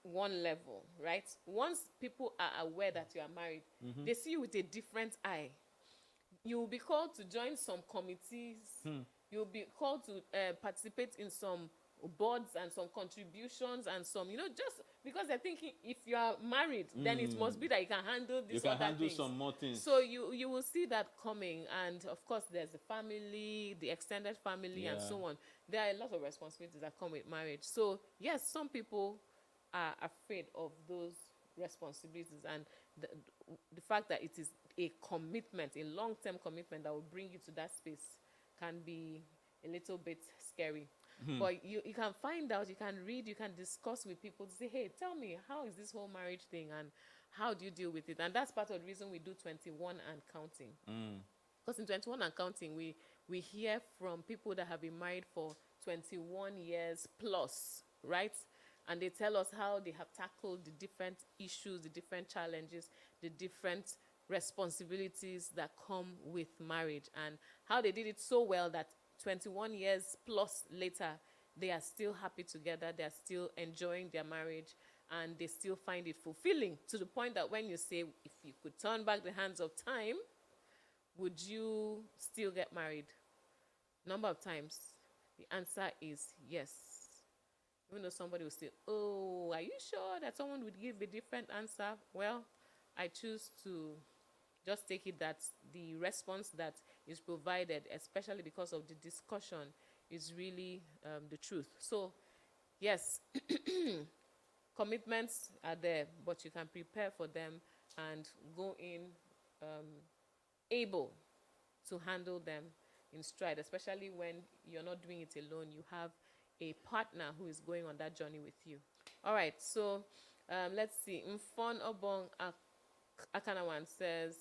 one level, right? Once people are aware that you are married, they see you with a different eye. You will be called to join some committees. You'll be called to participate in some boards and some contributions and some, just because they're thinking if you are married, then it must be that you can handle this.
You can
other
handle
things.
some more things.
So you will see that coming, and of course there's the family, the extended family, and
Yeah.
so on. There are a lot of responsibilities that come with marriage. So yes, some people are afraid of those responsibilities, and the fact that it is a commitment, a long-term commitment that will bring you to that space can be a little bit scary. But you can find out, you can read, you can discuss with people to say, hey, tell me, how is this whole marriage thing and how do you deal with it? And that's part of the reason we do 21 and counting. Because in 21 and counting, we hear from people that have been married for 21 years plus, right? And they tell us how they have tackled the different issues, the different challenges, the different responsibilities that come with marriage, and how they did it so well that 21 years plus later, they are still happy together, they are still enjoying their marriage, and they still find it fulfilling, to the point that when you say, if you could turn back the hands of time, would you still get married? Number of times, the answer is yes. Even though somebody will say, oh, are you sure that someone would give a different answer? Well, I choose to just take it that the response that is provided, especially because of the discussion, is really the truth. So, yes, commitments are there, but you can prepare for them and go in able to handle them in stride, especially when you're not doing it alone. You have a partner who is going on that journey with you. All right, so let's see. Mfon Obong Akanawan says,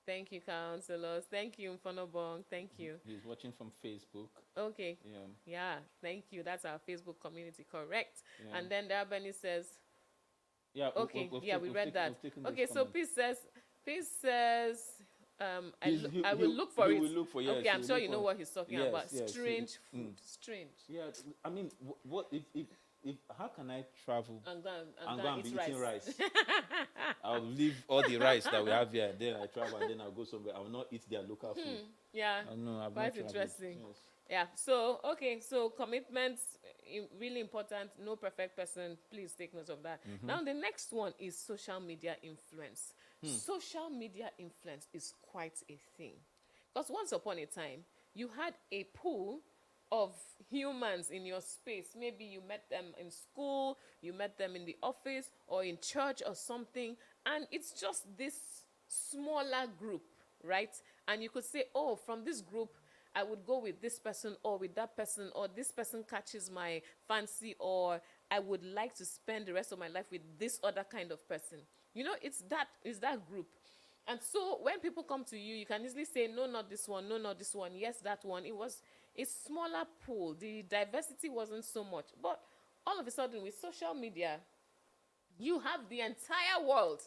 thank you, counselors. Thank you, Mfon Obong. Thank you.
He's watching from Facebook.
Okay. Yeah, thank you. That's our Facebook community, correct. Yeah. And then Darabani says,
yeah,
okay, we read that. Okay, so Peace says, I will look for it.
Yes,
okay, I'm sure you know what he's talking about. Strange food. Strange.
Yeah, I mean, what if how can I travel
and
go and be eating rice? I'll leave all the rice that we have here, then I travel, and then I'll go somewhere. I will not eat their local food.
Yeah, quite interesting. Yes. Yeah, so, okay, so commitments, really important. No perfect person. Please take note of that. Now, the next one is social media influence. Social media influence is quite a thing. Because once upon a time, you had a pool of humans in your space. Maybe you met them in school, you met them in the office or in church or something, and it's just this smaller group, right? And you could say, oh, from this group, I would go with this person or with that person, or this person catches my fancy, or I would like to spend the rest of my life with this other kind of person. It's that group. And so when people come to you, you can easily say, no, not this one, no, not this one, yes, that one. It was a smaller pool. The diversity wasn't so much. But all of a sudden, with social media, you have the entire world.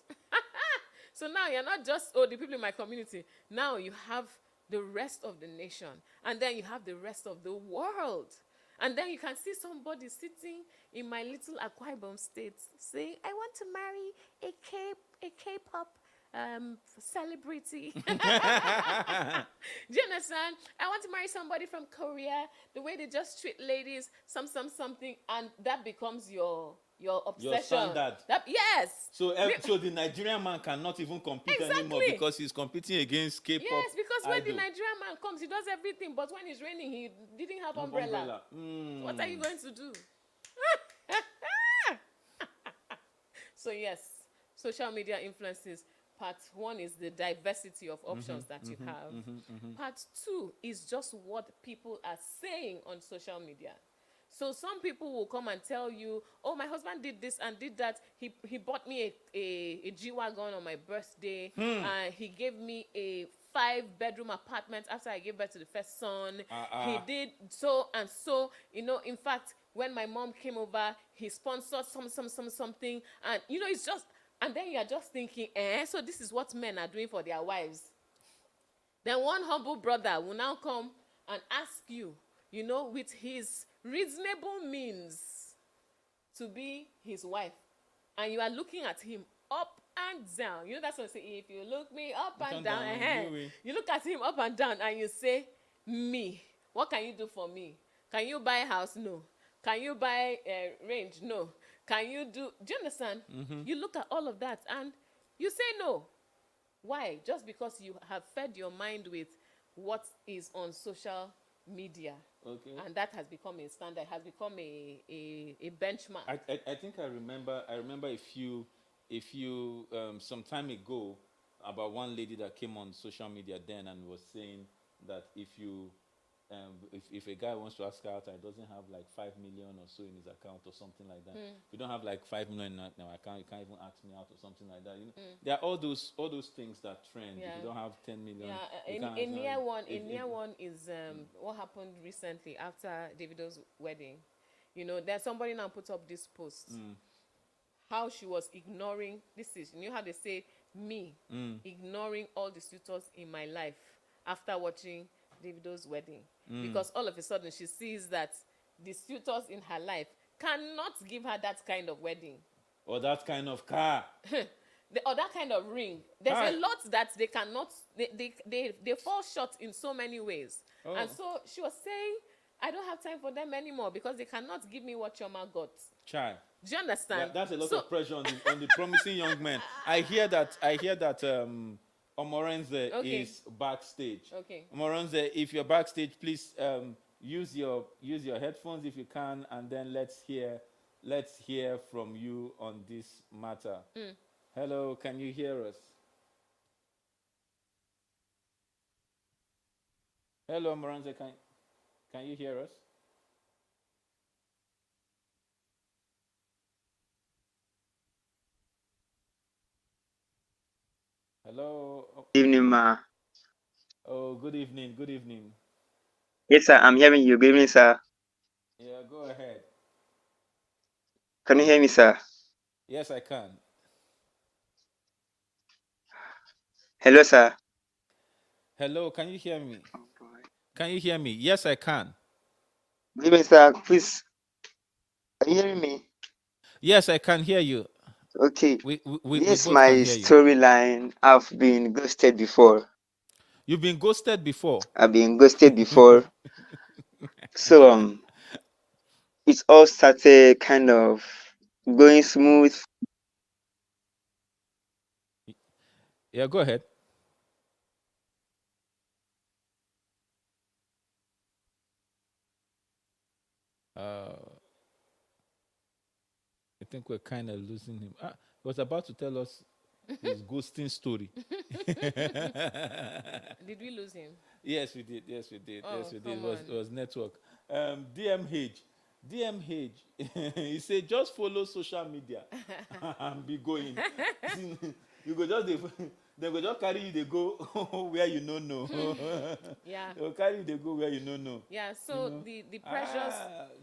So now you're not just, the people in my community. Now you have the rest of the nation. And then you have the rest of the world. And then you can see somebody sitting in my little Akwa Ibom state saying, I want to marry a K-pop celebrity. Do you understand? I want to marry somebody from Korea. The way they just treat ladies, something, and that becomes your
Your
obsession.
standard.
That yes.
So the Nigerian man cannot even compete anymore
Exactly.
because he's competing against K-pop.
Yes, because when the
idol.
Nigerian man comes, he does everything. But when it's raining, he didn't have umbrella. So what are you going to do? So yes, social media influences. Part one is the diversity of options that you have. Part two is just what people are saying on social media. So some people will come and tell you, oh, my husband did this and did that. He bought me a G-Wagon on my birthday. And he gave me a 5-bedroom apartment after I gave birth to the first son. He did so and so. In fact, when my mom came over, he sponsored something. And, it's just, and then you're just thinking, so this is what men are doing for their wives. Then one humble brother will now come and ask you, with his reasonable means, to be his wife. And you are looking at him up and down. That's what I say. If you look me up and down, you look at him up and down and you say, me, what can you do for me? Can you buy a house? No. Can you buy a range? No. Can you do you understand? You look at all of that and you say no. Why? Just because you have fed your mind with what is on social media.
Okay.
And that has become a standard, has become a benchmark.
I think I remember a few some time ago about one lady that came on social media then and was saying that if a guy wants to ask her out and doesn't have like 5 million or so in his account or something like that, if you don't have like 5 million in our account, you can't even ask me out or something like that. There are all those things that trend.
Yeah.
If you don't have 10 million,
A near one is what happened recently after Davido's wedding. There's somebody now put up this post. How she was ignoring, this is, how they say, me, ignoring all the suitors in my life after watching Davido's wedding. Because all of a sudden she sees that the suitors in her life cannot give her that kind of wedding.
Or that kind of car.
Or that kind of ring. There's a lot that they cannot, they fall short in so many ways. Oh. And so she was saying, I don't have time for them anymore because they cannot give me what Chioma got.
Child.
Do you understand?
That's a lot of pressure on the promising young men. I hear that Omorenze is backstage.
Okay.
Omorenze, if you're backstage, please use your headphones if you can, and then let's hear from you on this matter. Hello, can you hear us? Hello, Omorenze, can you hear us? Hello.
Good evening, ma.
Oh, good evening. Good evening.
Yes, sir. I'm hearing you. Good evening, sir.
Yeah, go ahead.
Can you hear me, sir?
Yes, I can.
Hello, sir.
Hello, can you hear me? Can you hear me? Yes, I can.
Good evening, sir. Please, are you hearing me?
Yes, I can hear you.
Okay.
We
Yes,
both
my
can hear you.
storyline. I've been ghosted before.
You've been ghosted before?
I've been ghosted before. So it all started kind of going smooth.
Yeah, go ahead. I think we're kind of losing him. He was about to tell us his ghosting story.
Did we lose him?
Yes, we did. Yes, we did.
Oh,
yes, we did.
come
It was network. DMH. He said, just follow social media and be going. You go just they go just carry you. They go where you don't know.
Yeah.
They'll carry you. They go where you don't know.
Yeah. So the pressures.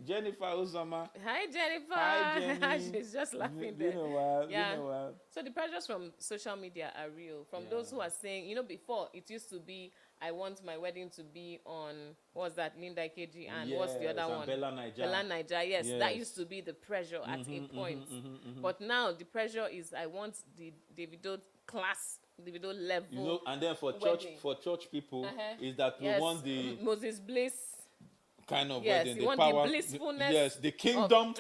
Jennifer Osama.
Hi, Jennifer.
Hi, Jenny.
She's just laughing
Been
there.
a while.
Yeah.
Been a while.
So the pressures from social media are real. From those who are saying, before it used to be, I want my wedding to be on, what's that, Linda Ikeji, and what's the other one?
Bella Naija.
Bella Naija, yes. That used to be the pressure at a point. But now the pressure is, I want the Davido class Davido level
And then for
wedding.
church people
Uh-huh.
is that we want
Yes,
the
Moses Bliss.
kind of
Yes,
wedding,
you
the
want the
power,
blissfulness
yes, the
of
kingdom,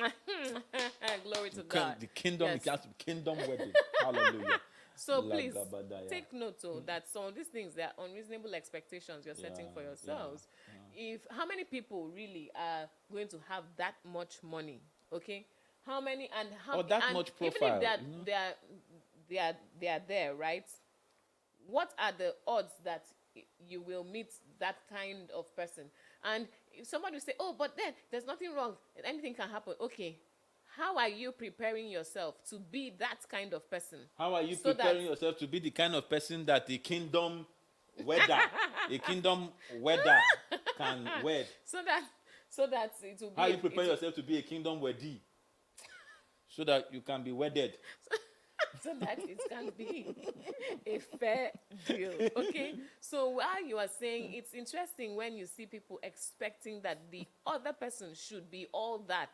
glory to God.
the kingdom, it
Yes.
has to be kingdom wedding. Hallelujah.
So please
Lagabadaya.
take note that some of these things, they are unreasonable expectations you're
Yeah,
setting for
yeah.
yourselves. If how many people really are going to have that much money? Okay, how many
Or that
and
much
even if
profile,
they are there, right? What are the odds that you will meet that kind of person? And if somebody will say, oh, but then there's nothing wrong, anything can happen. Okay, how are you preparing yourself to be that kind of person?
How are you
So that
preparing yourself to be the kind of person that the kingdom weather, a kingdom weather can wed?
so that so that it will
How
be
are you preparing yourself to be a kingdom weddee so that you can be wedded?
so that it can be a fair deal. Okay. So while you are saying, it's interesting when you see people expecting that the other person should be all that.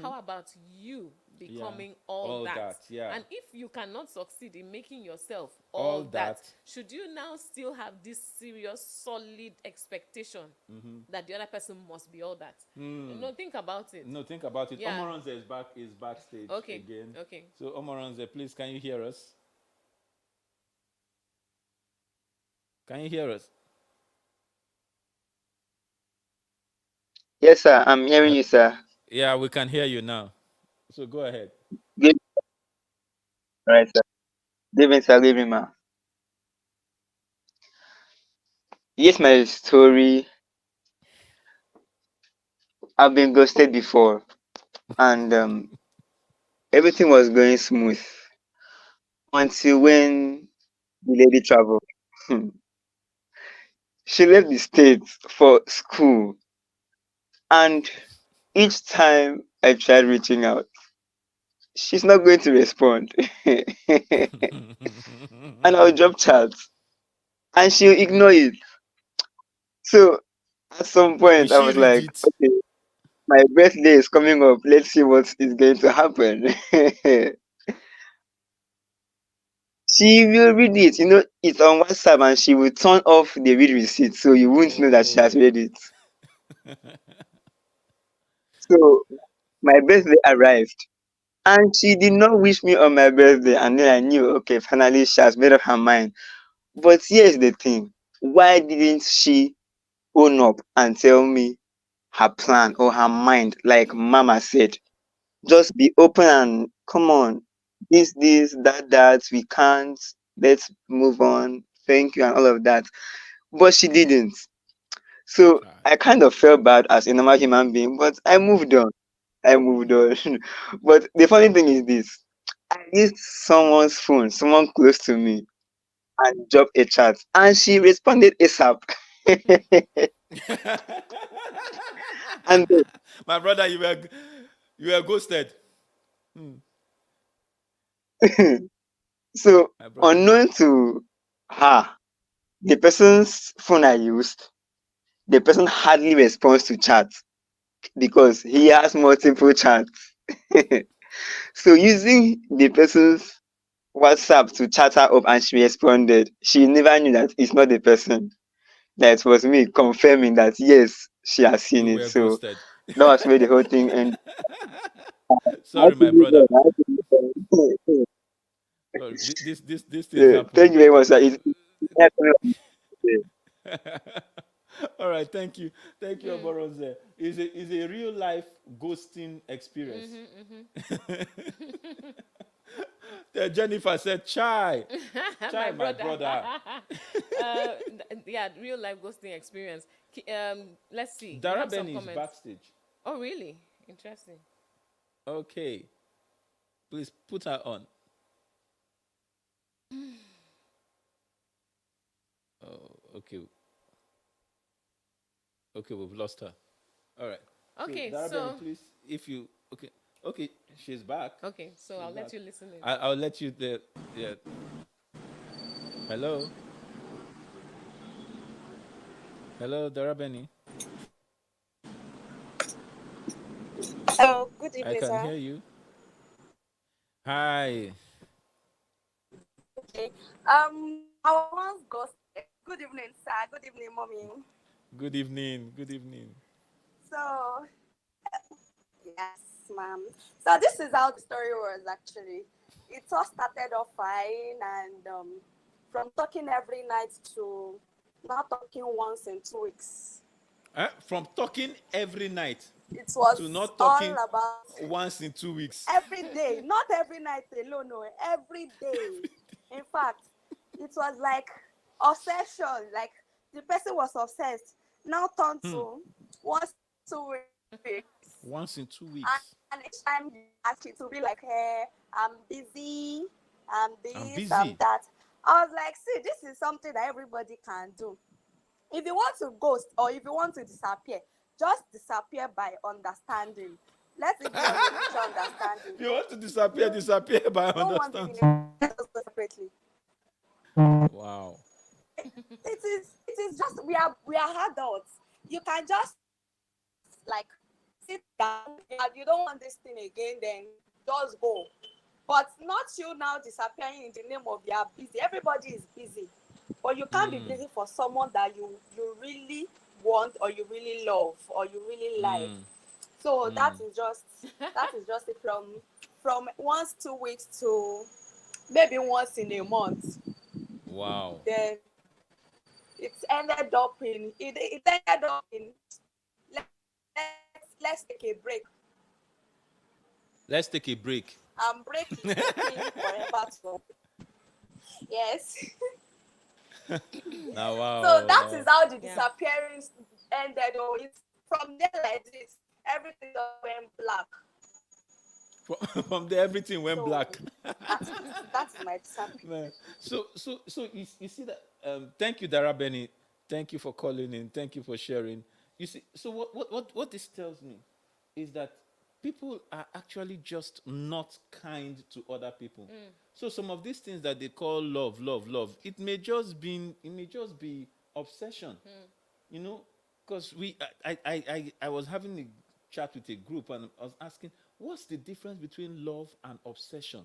How about you
Yeah.
becoming all
All
that?
that, yeah.
And if you cannot succeed in making yourself
All
all that,
that.
should you now still have this serious, solid expectation that the other person must be all that? No, think about it.
No, think about it.
Yeah.
Omoronze is backstage
Okay.
again.
Okay.
So Omoronze, please, can you hear us? Can you hear us?
Yes, sir. I'm hearing
Uh,
you, sir.
yeah, we can hear you now. So go ahead.
Good. All right, sir. Good evening, sir. Good evening, ma. Yes, my story. I've been ghosted before, and everything was going smooth until when the lady traveled. She left the state for school, and each time I tried reaching out, she's not going to respond. And I'll drop chats, and she'll ignore it. So at some
Will
point, I
she
was
read
like,
it?
okay, my birthday is coming up. Let's see what is going to happen. She will read it. It's on WhatsApp, and she will turn off the read receipt, so you won't know that she has
Oh.
read it. So my birthday arrived, and she did not wish me on my birthday. And then I knew, okay, finally she has made up her mind. But here's the thing: why didn't she own up and tell me her plan or her mind, like Mama said? Just be open and come on, this, that, we can't, let's move on, thank you, and all of that. But she didn't. So
Chai.
I kind of felt bad as a normal human being, but I moved on. I moved on. But the funny thing is this: I used someone's phone, someone close to me, and dropped a chat, and she responded ASAP. And
My brother, you were ghosted.
so,
My brother.
unknown to her, the person's phone I used, the person hardly responds to chats because he has multiple chats. So, using the person's WhatsApp to chat her up and she responded, she never knew that it's not the person. That was me confirming that yes, she has seen
You
it.
were
So,
ghosted.
that was where the whole thing ended. I
Sorry,
had to
my
move
brother.
on. I had to move on.
Sorry, these things
So, thank
happen.
you very much, sir. It's happening.
All right, thank you, Oboronze. Is a real life ghosting experience. Jennifer said,
My
chai, my
brother.
brother."
Yeah, real life ghosting experience. Let's see. We have some
Darabeni is
comments.
backstage.
Oh, really? Interesting.
Okay, please put her on. Oh, okay, okay, we've lost her. All right. So
Okay,
Darabeni,
so
please, if you okay, she's back.
I'll
She's
let
back.
you listen in.
I'll let you there. Yeah. Hello, hello, Darabeni.
Oh, good
I
evening,
can
sir.
hear you. Hi.
Okay. I was once ghosted. Good evening, sir. Good evening, mommy.
Good evening. Good evening.
So, yes, ma'am. So this is how the story was actually. It all started off fine, and from talking every night to not talking once in 2 weeks.
From talking every night
It
to
was
not
all
talking
about
once in 2 weeks.
every day, not every night alone, no, every day. In fact, it was like obsession. Like the person was obsessed. Now turned
Hmm.
to once in 2 weeks.
Once in two
And each
weeks.
time you ask it to be like, hey, I'm busy, I'm this,
I'm
I'm
busy.
that. I was like, see, this is something that everybody can do. If you want to ghost or if you want to disappear, just disappear by understanding. Let it be on a mutual understanding.
If you want to disappear,
You
disappear by
don't want to be
understand.
in a let us go separately.
Wow.
It is just we are adults. You can just like sit down and you don't want this thing again, then just go. But not you now disappearing in the name of you are busy. Everybody is busy. But you can't be
Hmm.
busy for someone that you really want or you really love or you really like.
Hmm.
So
Hmm.
that is just it from once 2 weeks to maybe once in a month.
Wow.
Then it ended up in let's take a break.
Let's take a break.
I'm breaking forever to yes.
Now,
So
wow.
that is how the
Yeah.
disappearance ended. Oh, it's from there like this. Everything just went black.
From there, everything went
So
black.
that is my disappearance.
Man. So you see that. Thank you, Dara Benny. Thank you for calling in. Thank you for sharing. You see, so what this tells me is that people are actually just not kind to other people. So some of these things that they call love, love, love, it may just be obsession. You know, because I was having a chat with a group and I was asking, what's the difference between love and obsession?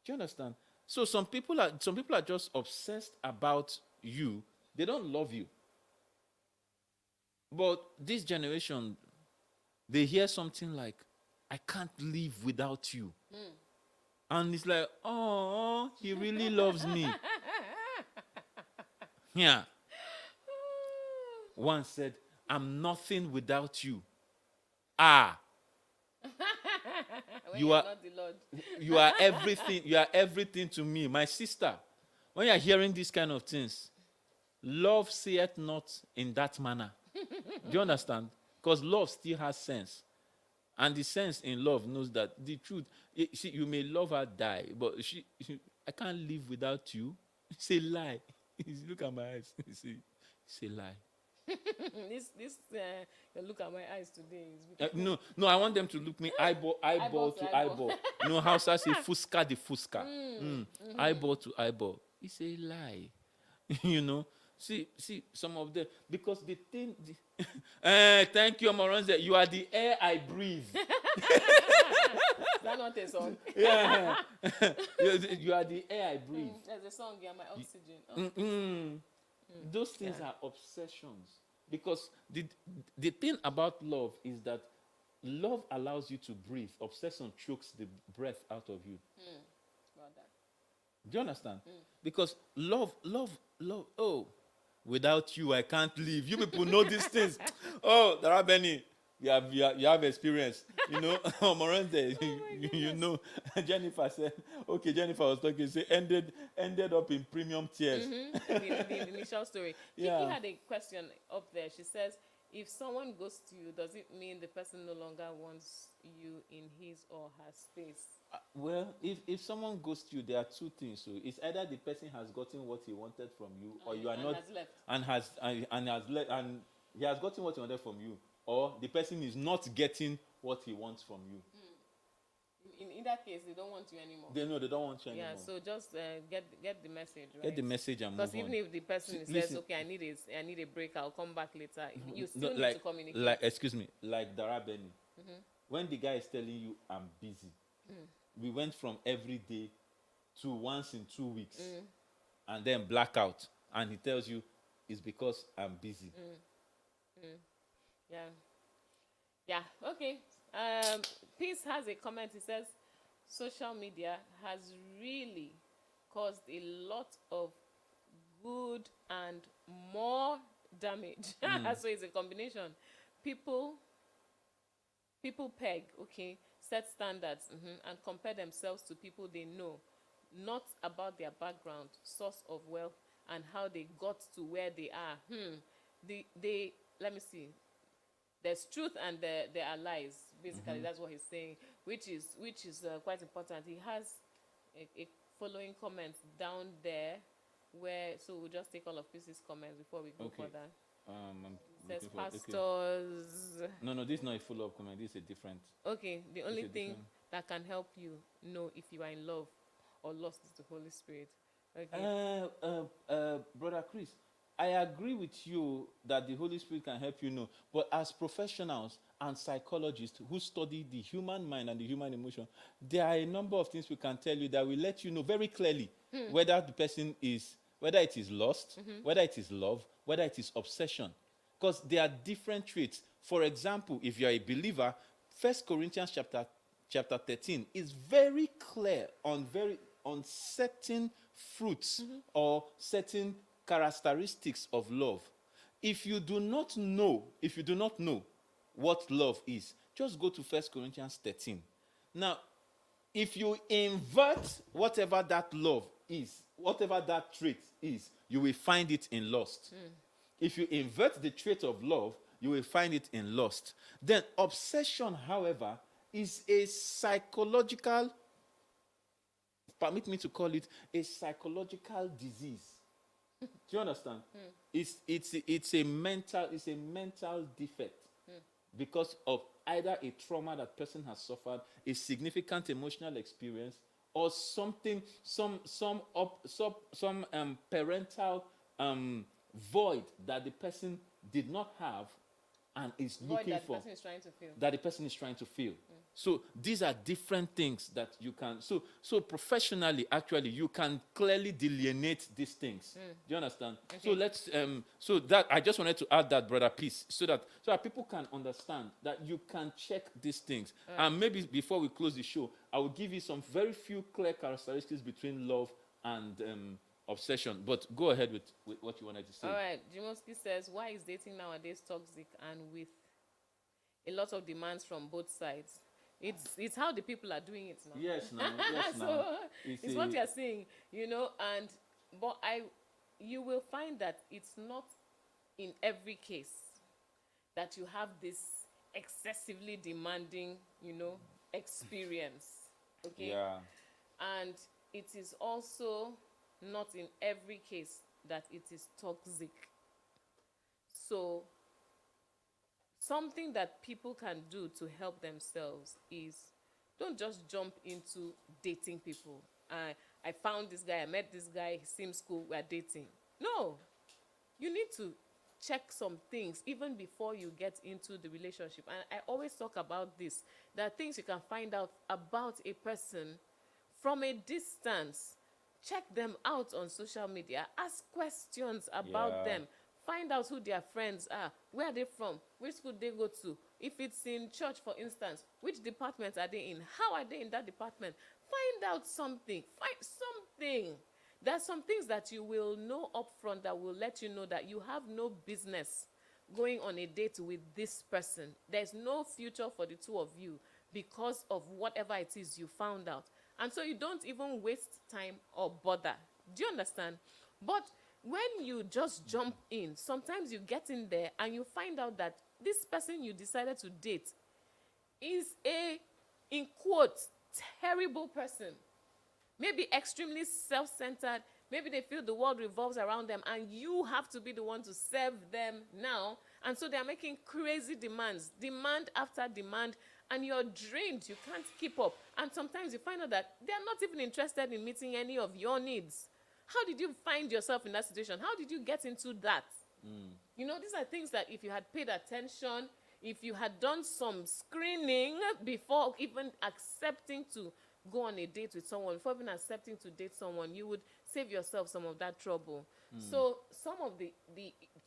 Do you understand? So some people are just obsessed about you. They don't love you. But this generation, they hear something like, I can't live without you. And it's like, oh, he really loves me. Yeah. One said, I'm nothing without you. Ah,
When
you
you're
are
not the Lord.
you are everything. You are everything to me. My sister, when you're hearing these kind of things, love saith not in that manner. Do you understand? Because love still has sense. And the sense in love knows that the truth, see, you may love her die, but I can't live without you. It's a lie. Look at my eyes. It's a lie.
Your look at my eyes today is beautiful.
No, no, I want them to look me eyeball
Eyeball to
to
eyeball.
eyeball. You know how I say fuska the fuska. Eyeball to eyeball. It's a lie. you know. See, some of them because the thing. Thank you, Moronze. You are the air I breathe.
Is that not a song?
Yeah, you are the air I breathe.
There's a song, yeah, my oxygen. Oh,
Mm-mm. Those things
yeah.
are obsessions because the thing about love is that love allows you to breathe. Obsession chokes the breath out of you.
About that.
Do you understand? Because love. Oh, without you, I can't live. You people know these things. Oh, there are many. You have experience. You know, Morante, you know. Jennifer said, okay, Jennifer was talking, say ended up in premium tears.
The initial story. Kiki
Yeah.
had a question up there. She says, if someone goes to you, does it mean the person no longer wants you in his or her space?
Well, if someone goes to you, there are two things. So it's either the person has gotten what he wanted from you, or you are
And
not,
has left.
and he has gotten what he wanted from you, or the person is not getting what he wants from you.
In either case, they don't want you anymore.
They know they don't want you
Yeah,
anymore.
so just get the message, right?
Get the message and
Because
move
even
on.
if the person says,
Listen,
okay, I need a break, I'll come back later, you
no,
still need to communicate.
like excuse me, like Dara Benny. When the guy is telling you I'm busy, we went from every day to once in 2 weeks, and then blackout, and he tells you it's because I'm busy.
Yeah. Yeah. Okay. Peace has a comment. He says, social media has really caused a lot of good and more damage. So it's a combination. People people peg, okay, set standards, and compare themselves to people they know, not about their background, source of wealth, and how they got to where they are. They let me see. There's truth and there are lies. Basically, that's what he's saying, which is quite important. He has a following comment down there, where so we'll just take all of Peace's comments before we go
Okay.
further.
I'm
It says
looking for. Okay.
pastors.
No, this is not a follow-up comment. This is a different.
Okay, the only
a
thing
different-
that can help you know if you are in love or lost is the Holy Spirit. Okay.
Brother Chris, I agree with you that the Holy Spirit can help you know. But as professionals and psychologists who study the human mind and the human emotion, there are a number of things we can tell you that will let you know very clearly whether the person is, whether it is lust, whether it is love, whether it is obsession. Because there are different traits. For example, if you are a believer, 1 Corinthians chapter 13 is very clear on certain fruits or certain characteristics of love. If you do not know what love is, just go to 1 Corinthians 13. Now, if you invert whatever that love is, whatever that trait is, you will find it in lust. If you invert the trait of love, you will find it in lust. Then obsession, however, is a psychological, permit me to call it a psychological disease. Do you understand? It's a mental defect because of either a trauma that person has suffered, a significant emotional experience, or something, some parental void that the person did not have and is
Void
looking
that the
for,
person is trying to feel.
that the person is trying to feel. So these are different things that you can, so professionally, actually, you can clearly delineate these things. Do you understand? So let's so that I just wanted to add that, brother, peace, so that people can understand that you can check these things. And maybe before we close the show, I will give you some very few clear characteristics between love and obsession. But go ahead with what you wanted to say.
All right. Jimoski says, why is dating nowadays toxic and with a lot of demands from both sides? It's how the people are doing it now.
Yes, now. Yes, now.
So it's what you're saying, and but you will find that it's not in every case that you have this excessively demanding, experience. Okay?
Yeah.
And it is also not in every case that it is toxic. So something that people can do to help themselves is don't just jump into dating people. I found this guy, I met this guy, he seems cool, we're dating. No. You need to check some things even before you get into the relationship. And I always talk about this. There are things you can find out about a person from a distance. Check them out on social media. Ask questions about them. Find out who their friends are. Where are they from? Which school they go to? If it's in church, for instance, which department are they in? How are they in that department? Find out something. Find something. There are some things that you will know up front that will let you know that you have no business going on a date with this person. There's no future for the two of you because of whatever it is you found out. And so you don't even waste time or bother. Do you understand? But when you just jump in, sometimes you get in there and you find out that this person you decided to date is a, in quotes, terrible person. Maybe extremely self-centered. Maybe they feel the world revolves around them and you have to be the one to serve them now. And so they're making crazy demands, demand after demand, and you're drained. You can't keep up. And sometimes you find out that they're not even interested in meeting any of your needs. How did you find yourself in that situation? How did you get into that? These are things that if you had paid attention, if you had done some screening before even accepting to go on a date with someone, before even accepting to date someone, you would save yourself some of that trouble. So some of the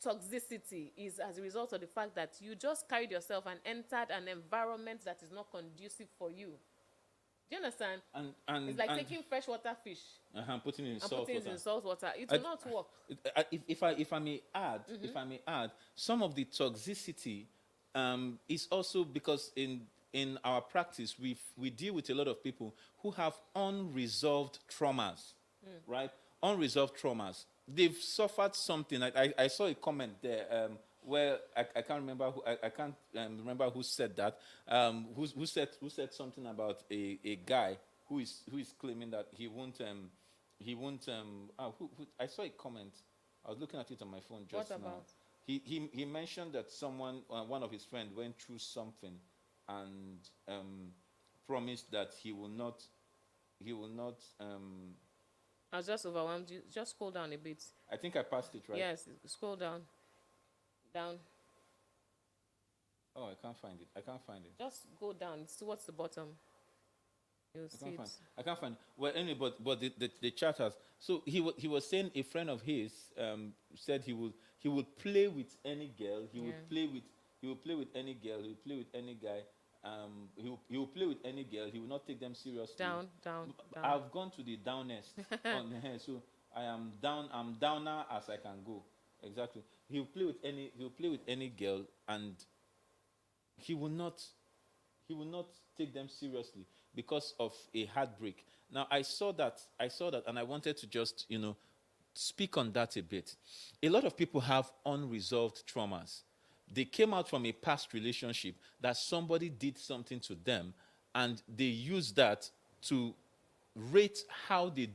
toxicity is as a result of the fact that you just carried yourself and entered an environment that is not conducive for you. Do you understand? It's like taking freshwater fish
putting it in
and
salt
putting it
water.
in salt water. It
I-
will not work.
If I may add, if I may add, some of the toxicity is also because in our practice we deal with a lot of people who have unresolved traumas, right? Unresolved traumas. They've suffered something. I saw a comment there where I can't remember who I can't remember who said that. Who said something about a guy who is claiming that who I saw a comment. I was looking at it on my phone just
What
now.
about?
He mentioned that someone one of his friends went through something and promised that he will not
I was just overwhelmed. You just scroll down a bit.
I think I passed it right.
Yes, scroll down. Down.
Oh, I can't find it.
Just go down towards the bottom. You'll
I
see
can't
it.
find. I can't find. Well, anyway, but the chat has. So he was saying a friend of his said he would play with any girl. He would play with any girl. He would play with any guy. He will play with any girl. He will not take them seriously.
Down.
I've gone to the downest on the hair, so I am down. I'm downer as I can go. Exactly. He'll play with any girl, and he will not take them seriously because of a heartbreak. Now I saw that, and I wanted to just speak on that a bit. A lot of people have unresolved traumas. They came out from a past relationship that somebody did something to them, and they use that to rate how they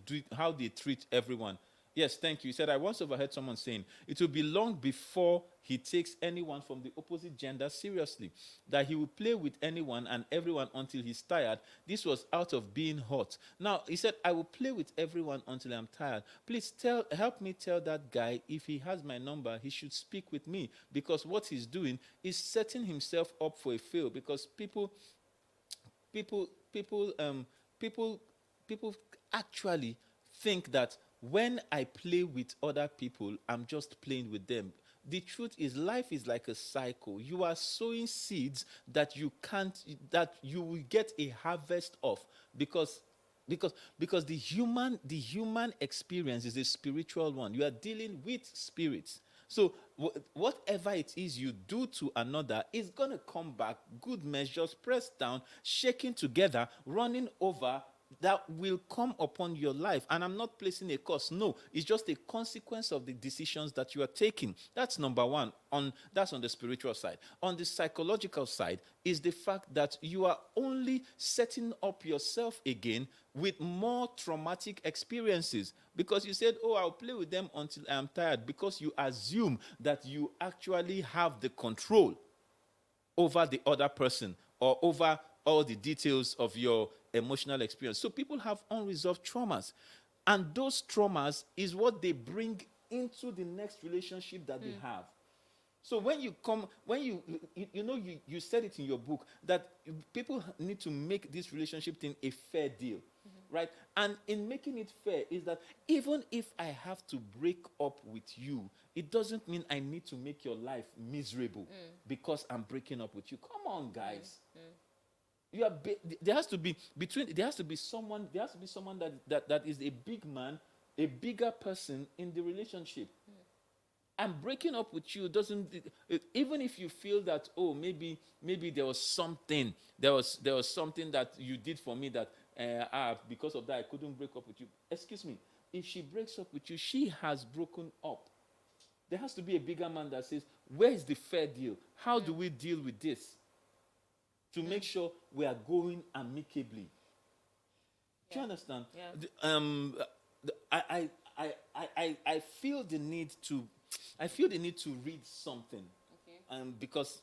treat everyone. Yes, thank you. He said, I once overheard someone saying, it will be long before he takes anyone from the opposite gender seriously, that he will play with anyone and everyone until he's tired. This was out of being hot. Now, he said, I will play with everyone until I'm tired. Please help me tell that guy if he has my number, he should speak with me, because what he's doing is setting himself up for a fail, because people actually think that when I play with other people, I'm just playing with them. The truth is, life is like a cycle. You are sowing seeds that you will get a harvest of, because the human experience is a spiritual one. You are dealing with spirits. So whatever it is you do to another is going to come back, good measures, pressed down, shaken together, running over, that will come upon your life. And I'm not placing a curse. No, it's just a consequence of the decisions that you are taking. That's number one. That's on the spiritual side. On the psychological side is the fact that you are only setting up yourself again with more traumatic experiences, because you said, oh, I'll play with them until I'm tired, because you assume that you actually have the control over the other person or over all the details of your emotional experience. So people have unresolved traumas, and those traumas is what they bring into the next relationship that they have. So when you said it in your book that people need to make this relationship thing a fair deal, right? And in making it fair is that even if I have to break up with you, it doesn't mean I need to make your life miserable because I'm breaking up with you. Come on, guys. There has to be someone that is a big man, a bigger person in the relationship. And breaking up with you doesn't, even if you feel that, oh, maybe there was something that you did for me that because of that I couldn't break up with you. Excuse me, if she breaks up with you, she has broken up. There has to be a bigger man that says, where is the fair deal? How do we deal with this to make sure we are going amicably? Do you understand?
Yeah.
I feel the need to read something, because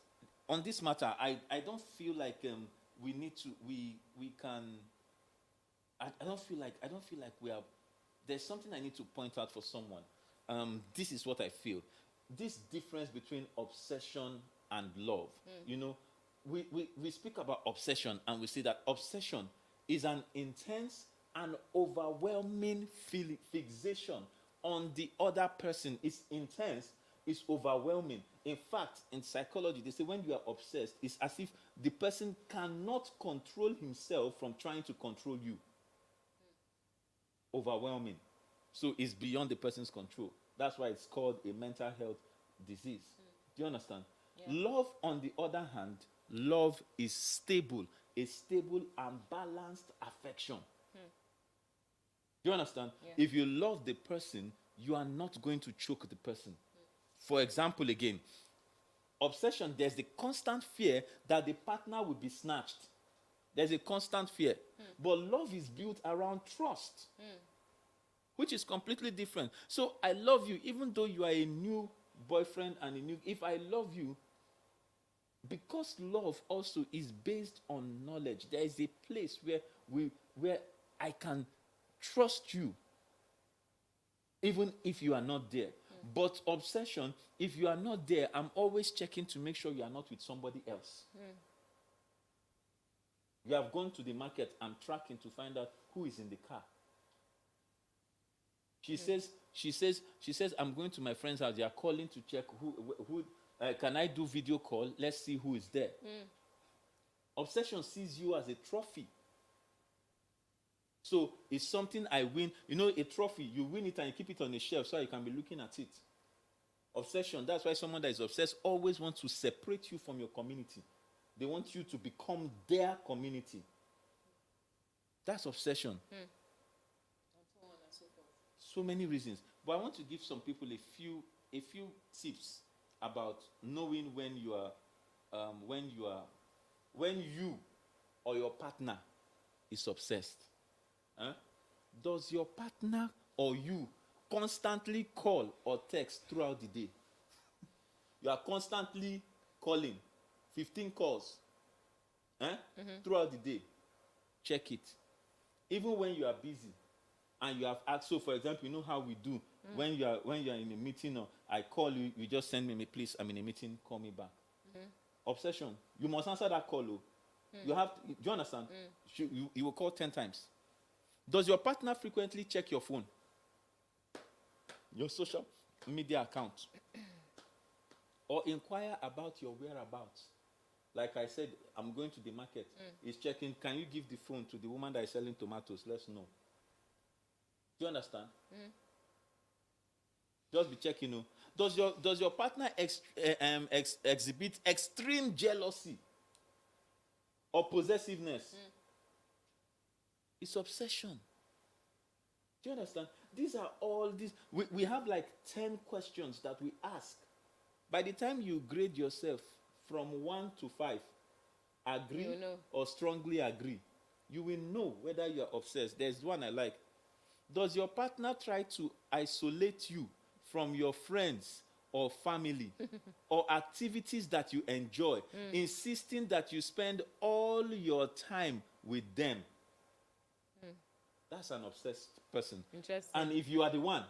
on this matter, I don't feel like we can. I don't feel like we are. There's something I need to point out for someone. This is what I feel. This difference between obsession and love. We speak about obsession, and we say that obsession is an intense and overwhelming fixation on the other person. It's intense, it's overwhelming. In fact, in psychology, they say when you are obsessed, it's as if the person cannot control himself from trying to control you. Overwhelming. So it's beyond the person's control. That's why it's called a mental health disease. Do you understand?
Yeah.
Love, on the other hand, love is stable, a stable and balanced affection. Do you understand?
Yeah.
If you love the person, you are not going to choke the person. For example, again, obsession, there's the constant fear that the partner will be snatched. There's a constant fear. But love is built around trust, which is completely different. So I love you, even though you are a new boyfriend and a new, if I love you, because love also is based on knowledge, there is a place where I can trust you, even if you are not there. But obsession, if you are not there, I'm always checking to make sure you are not with somebody else. You have gone to the market, I'm tracking to find out who is in the car. She says, I'm going to my friend's house. They are calling to check who can I do video call? Let's see who is there. Obsession sees you as a trophy. So it's something I win. You know, a trophy, you win it and you keep it on a shelf so you can be looking at it. Obsession, that's why someone that is obsessed always wants to separate you from your community. They want you to become their community. That's obsession. So many reasons. But I want to give some people a few tips about knowing when you or your partner is obsessed. Does your partner or you constantly call or text throughout the day? You are constantly calling, 15 calls throughout the day. Check it. Even when you are busy and you have asked, so for example, you know how we do when you are in a meeting, or I call you, you just send me, please, I'm in a meeting, call me back. Obsession, you must answer that call. You have to, do you understand? You will call 10 times. Does your partner frequently check your phone, your social media account, or inquire about your whereabouts? Like I said, I'm going to the market. He's checking, can you give the phone to the woman that is selling tomatoes? Let's know. Do you understand? Just be checking. Does your partner exhibit extreme jealousy or possessiveness? It's obsession. Do you understand? These are all these. We have like 10 questions that we ask. By the time you grade yourself from 1 to 5, agree or strongly agree, you will know whether you are obsessed. There's one I like. Does your partner try to isolate you from your friends or family or activities that you enjoy, insisting that you spend all your time with them? That's an obsessed person.
Interesting.
And if you are the one,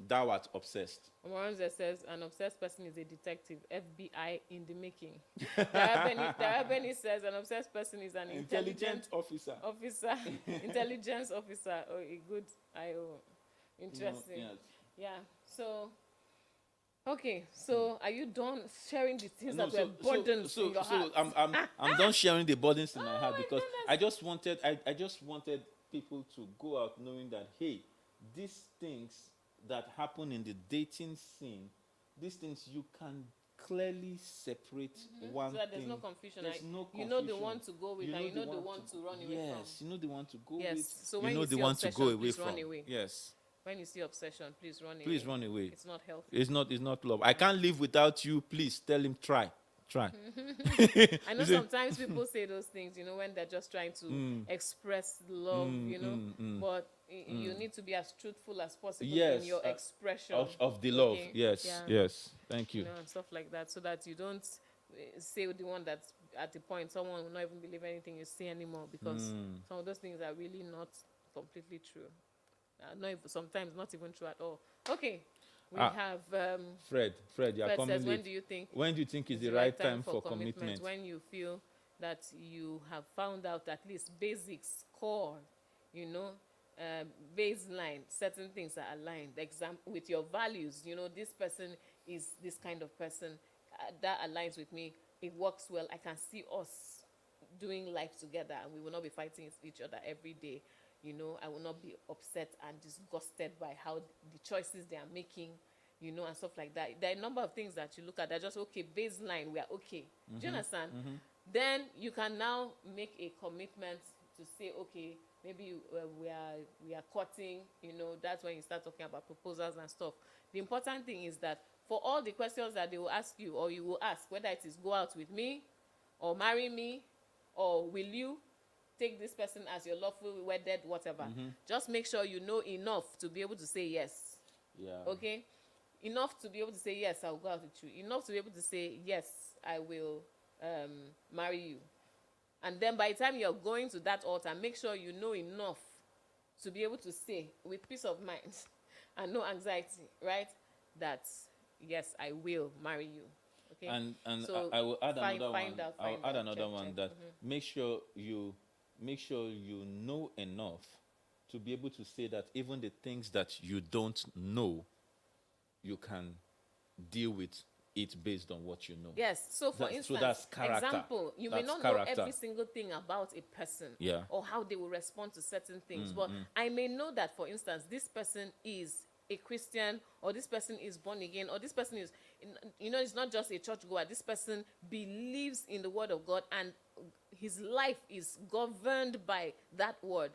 thou art obsessed.
Moranza says an obsessed person is a detective, FBI in the making. Darabeni says an obsessed person is an intelligent
officer.
Intelligence officer, or a good IO. Interesting.
Yes.
Yeah. So, okay. So, are you done sharing the things that were burdens in your heart?
I'm done sharing the burdens in my heart, because
goodness.
I just wanted people to go out knowing that, hey, these things that happen in the dating scene, these things you can clearly separate one
so that
thing.
there's no confusion.
There's no
You know the
confusion.
one to go with, and you know the one to run away from.
Yes, you know the one to go with.
Yes. So
you
when
know
you
the
see
one to
obsession,
go away
please
from.
run away.
Yes.
When you see obsession, please run away.
Please run away.
It's not healthy.
It's not love. I can't live without you. Please tell him try.
I know sometimes people say those things, when they're just trying to express love, but you need to be as truthful as possible in your expression
of the love.
Okay.
Yes,
Yeah.
yes. Thank you.
And stuff like that, so that you don't say the one that's at the point someone will not even believe anything you say anymore, because some of those things are really not completely true. Sometimes not even true at all. Okay. We have
Fred, you are
Fred
coming
says,
late. When do you think is the right time for commitment?
When you feel that you have found out at least basics, core, you know, baseline, certain things are aligned. Example with your values, you know, this person is this kind of person that aligns with me. It works well. I can see us doing life together, and we will not be fighting each other every day. You know, I will not be upset and disgusted by how the choices they are making, you know, and stuff like that. There are a number of things that you look at. They're just okay, baseline, we are okay. Do you understand? Then you can now make a commitment to say, okay, maybe we are courting, you know, that's when you start talking about proposals and stuff. The important thing is that for all the questions that they will ask you, or you will ask, whether it is go out with me, or marry me, or will you take this person as your lawful wedded, whatever. Just make sure you know enough to be able to say yes.
Yeah.
Okay? Enough to be able to say yes, I'll go out with you. Enough to be able to say yes, I will marry you. And then by the time you're going to that altar, make sure you know enough to be able to say with peace of mind and no anxiety, right? That yes, I will marry you. Okay.
And
so
I will add another one. I'll add another
check,
one
check.
that make sure you know enough to be able to say that even the things that you don't know, you can deal with it based on what you know.
Yes. So for instance,
that's character.
example, you may
That's
not
character.
know every single thing about a person,
Yeah.
or how they will respond to certain things. But I may know that, for instance, this person is a Christian, or this person is born again, or this person is, you know, it's not just a church goer. This person believes in the word of God, and his life is governed by that word.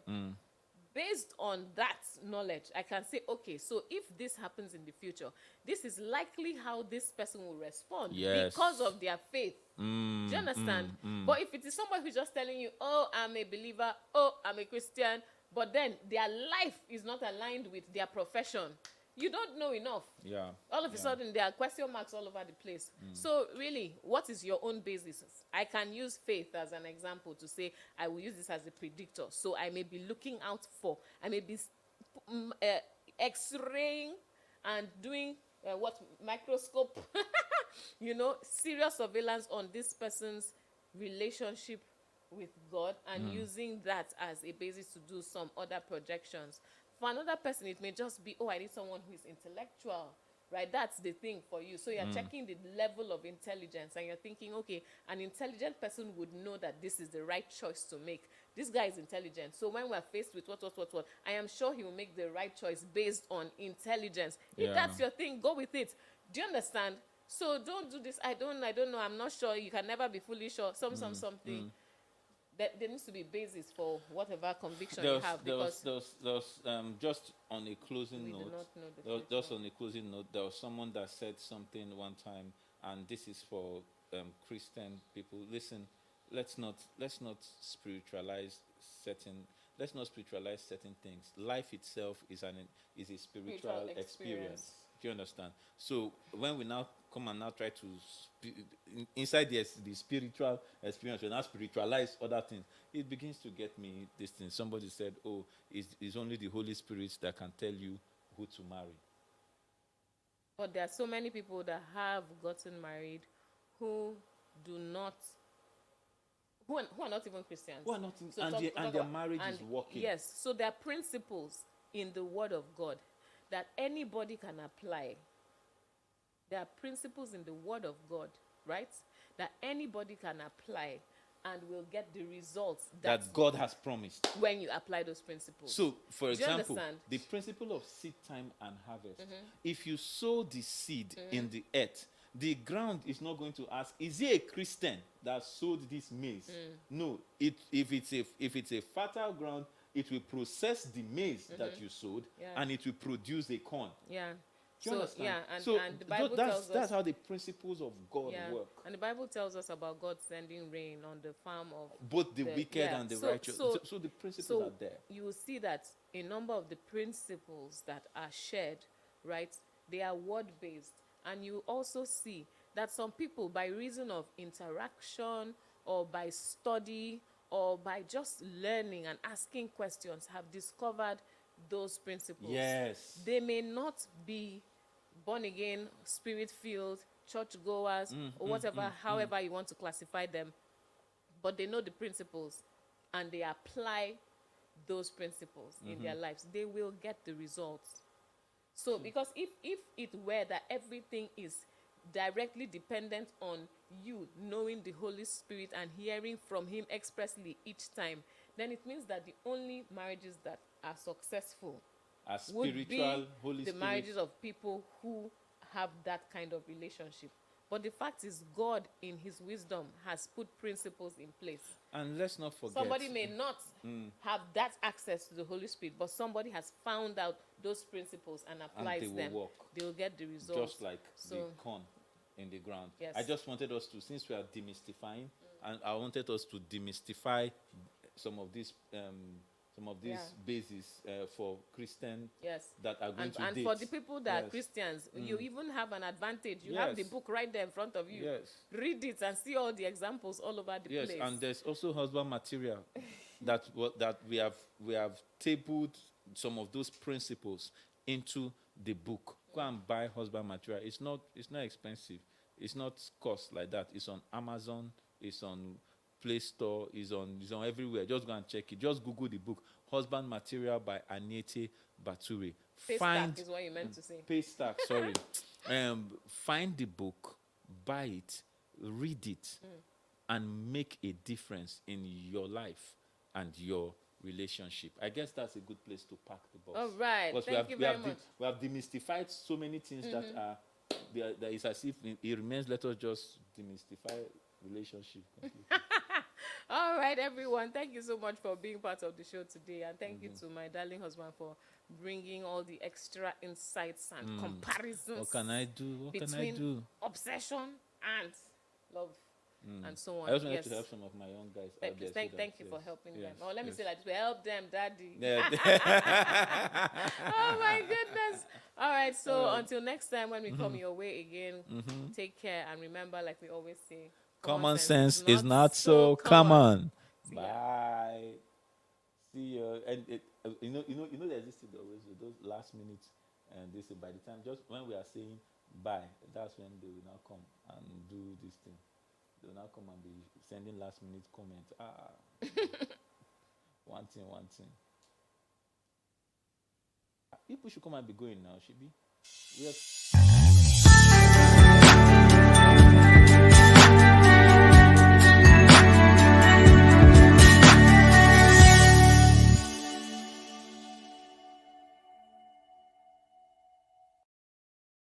Based on that knowledge, I can say, okay, so if this happens in the future, this is likely how this person will respond,
Yes.
because of their faith. Do you understand? But if it is somebody who's just telling you, oh, I'm a believer, oh, I'm a Christian, but then their life is not aligned with their profession, you don't know enough.
Yeah.
All of a sudden, there are question marks all over the place. So really, what is your own basis? I can use faith as an example to say, I will use this as a predictor. So I may be looking out for, I may be x-raying and doing microscope, you know, serious surveillance on this person's relationship with God, and using that as a basis to do some other projections. For another person, it may just be, oh, I need someone who is intellectual, right? That's the thing for you. So you're checking the level of intelligence, and you're thinking, okay, an intelligent person would know that this is the right choice to make. This guy is intelligent. So when we're faced with what, I am sure he will make the right choice based on intelligence. If that's your thing, go with it. Do you understand? So don't do this. I don't know. I'm not sure. You can never be fully sure. Something. There needs to be basis for whatever conviction you have, because
Just on a closing
we do
note,
not know the future.
there was someone that said something one time, and this is for Christian people. Listen, let's not spiritualize certain let's not spiritualize certain things. Life itself is a spiritual experience. Do you understand? So when we now come and now try to inside the spiritual experience, we now spiritualize other things, it begins to get me this thing. Somebody said, oh, it's only the Holy Spirit that can tell you who to marry.
But there are so many people that have gotten married who are not even Christians.
Who are not
So
and their marriage is working.
Yes, so there are principles in the Word of God that anybody can apply. There are principles in the Word of God, right, that anybody can apply and will get the results
that God has promised
when you apply those principles.
So, for example,
understand?
the principle of seed time and harvest. If you sow the seed in the earth, the ground is not going to ask, is he a Christian that sowed this maize? No. If it's a fertile ground, it will process the maize that you sowed, and it will produce a corn.
Yeah.
Do you understand?
Yeah, and the Bible tells us
that's how the principles of God work.
And the Bible tells us about God sending rain on the farm of
both the wicked and the righteous. So the principles are there.
You will see that a number of the principles that are shared, right, they are word-based. And you also see that some people, by reason of interaction or by study or by just learning and asking questions, have discovered those principles.
Yes.
They may not be born again, spirit-filled, church-goers, or whatever, however you want to classify them. but they know the principles and they apply those principles in their lives, they will get the results. So because if it were that everything is directly dependent on you knowing the Holy Spirit and hearing from him expressly each time, then it means that the only marriages that are successful
As
would
spiritual,
be
Holy
the
Spirit.
marriages of people who have that kind of relationship. But the fact is, God in his wisdom has put principles in place.
And let's not forget.
Somebody may not have that access to the Holy Spirit, but somebody has found out those principles and applies
they will
them.
work.
They will get the results.
Just like the corn in the ground.
Yes.
I just wanted us to, since we are demystifying, and I wanted us to demystify some of these bases for Christian
Yes.
that are going to
And
date.
for the people that are
Yes.
Christians, you even have an advantage. You have the
Yes.
book right there in front of you.
Yes.
Read it and see all the examples all over the
Yes,
place.
and there's also husband material that we have tabled some of those principles into the book. Go and buy husband material. It's not expensive. It's not cost like that. It's on Amazon. It's on Play Store. It's on everywhere. Just go and check it. Just Google the book Husband Material by Anietie Bature.
Paystack is what you meant to say.
Paystack, sorry. Find the book, buy it, read it, and make a difference in your life and your relationship. I guess that's a good place to park the bus.
All right.
Because
Thank you very much.
we have demystified so many things that is as if it remains. Let us just demystify relationship.
All right, everyone. Thank you so much for being part of the show today. And thank you to my darling husband for bringing all the extra insights and comparisons.
What can I do? What can I
between
do?
obsession and love and so on.
I also wanted
Yes.
to help some of my young guys out
Thank you.
there.
Thank you for helping them. Oh, let me
yes.
say like this. Help them, daddy.
Yeah.
Oh my goodness. All right, so until next time when we come your way again, take care and remember, like we always say,
Common sense is not so common.
See ya.
Bye. See you. And there's this thing always with those last minutes, and they say by the time just when we are saying bye, that's when they will now come and do this thing. They will now come and be sending last minute comments. One thing. People should come and be going now, should be. We have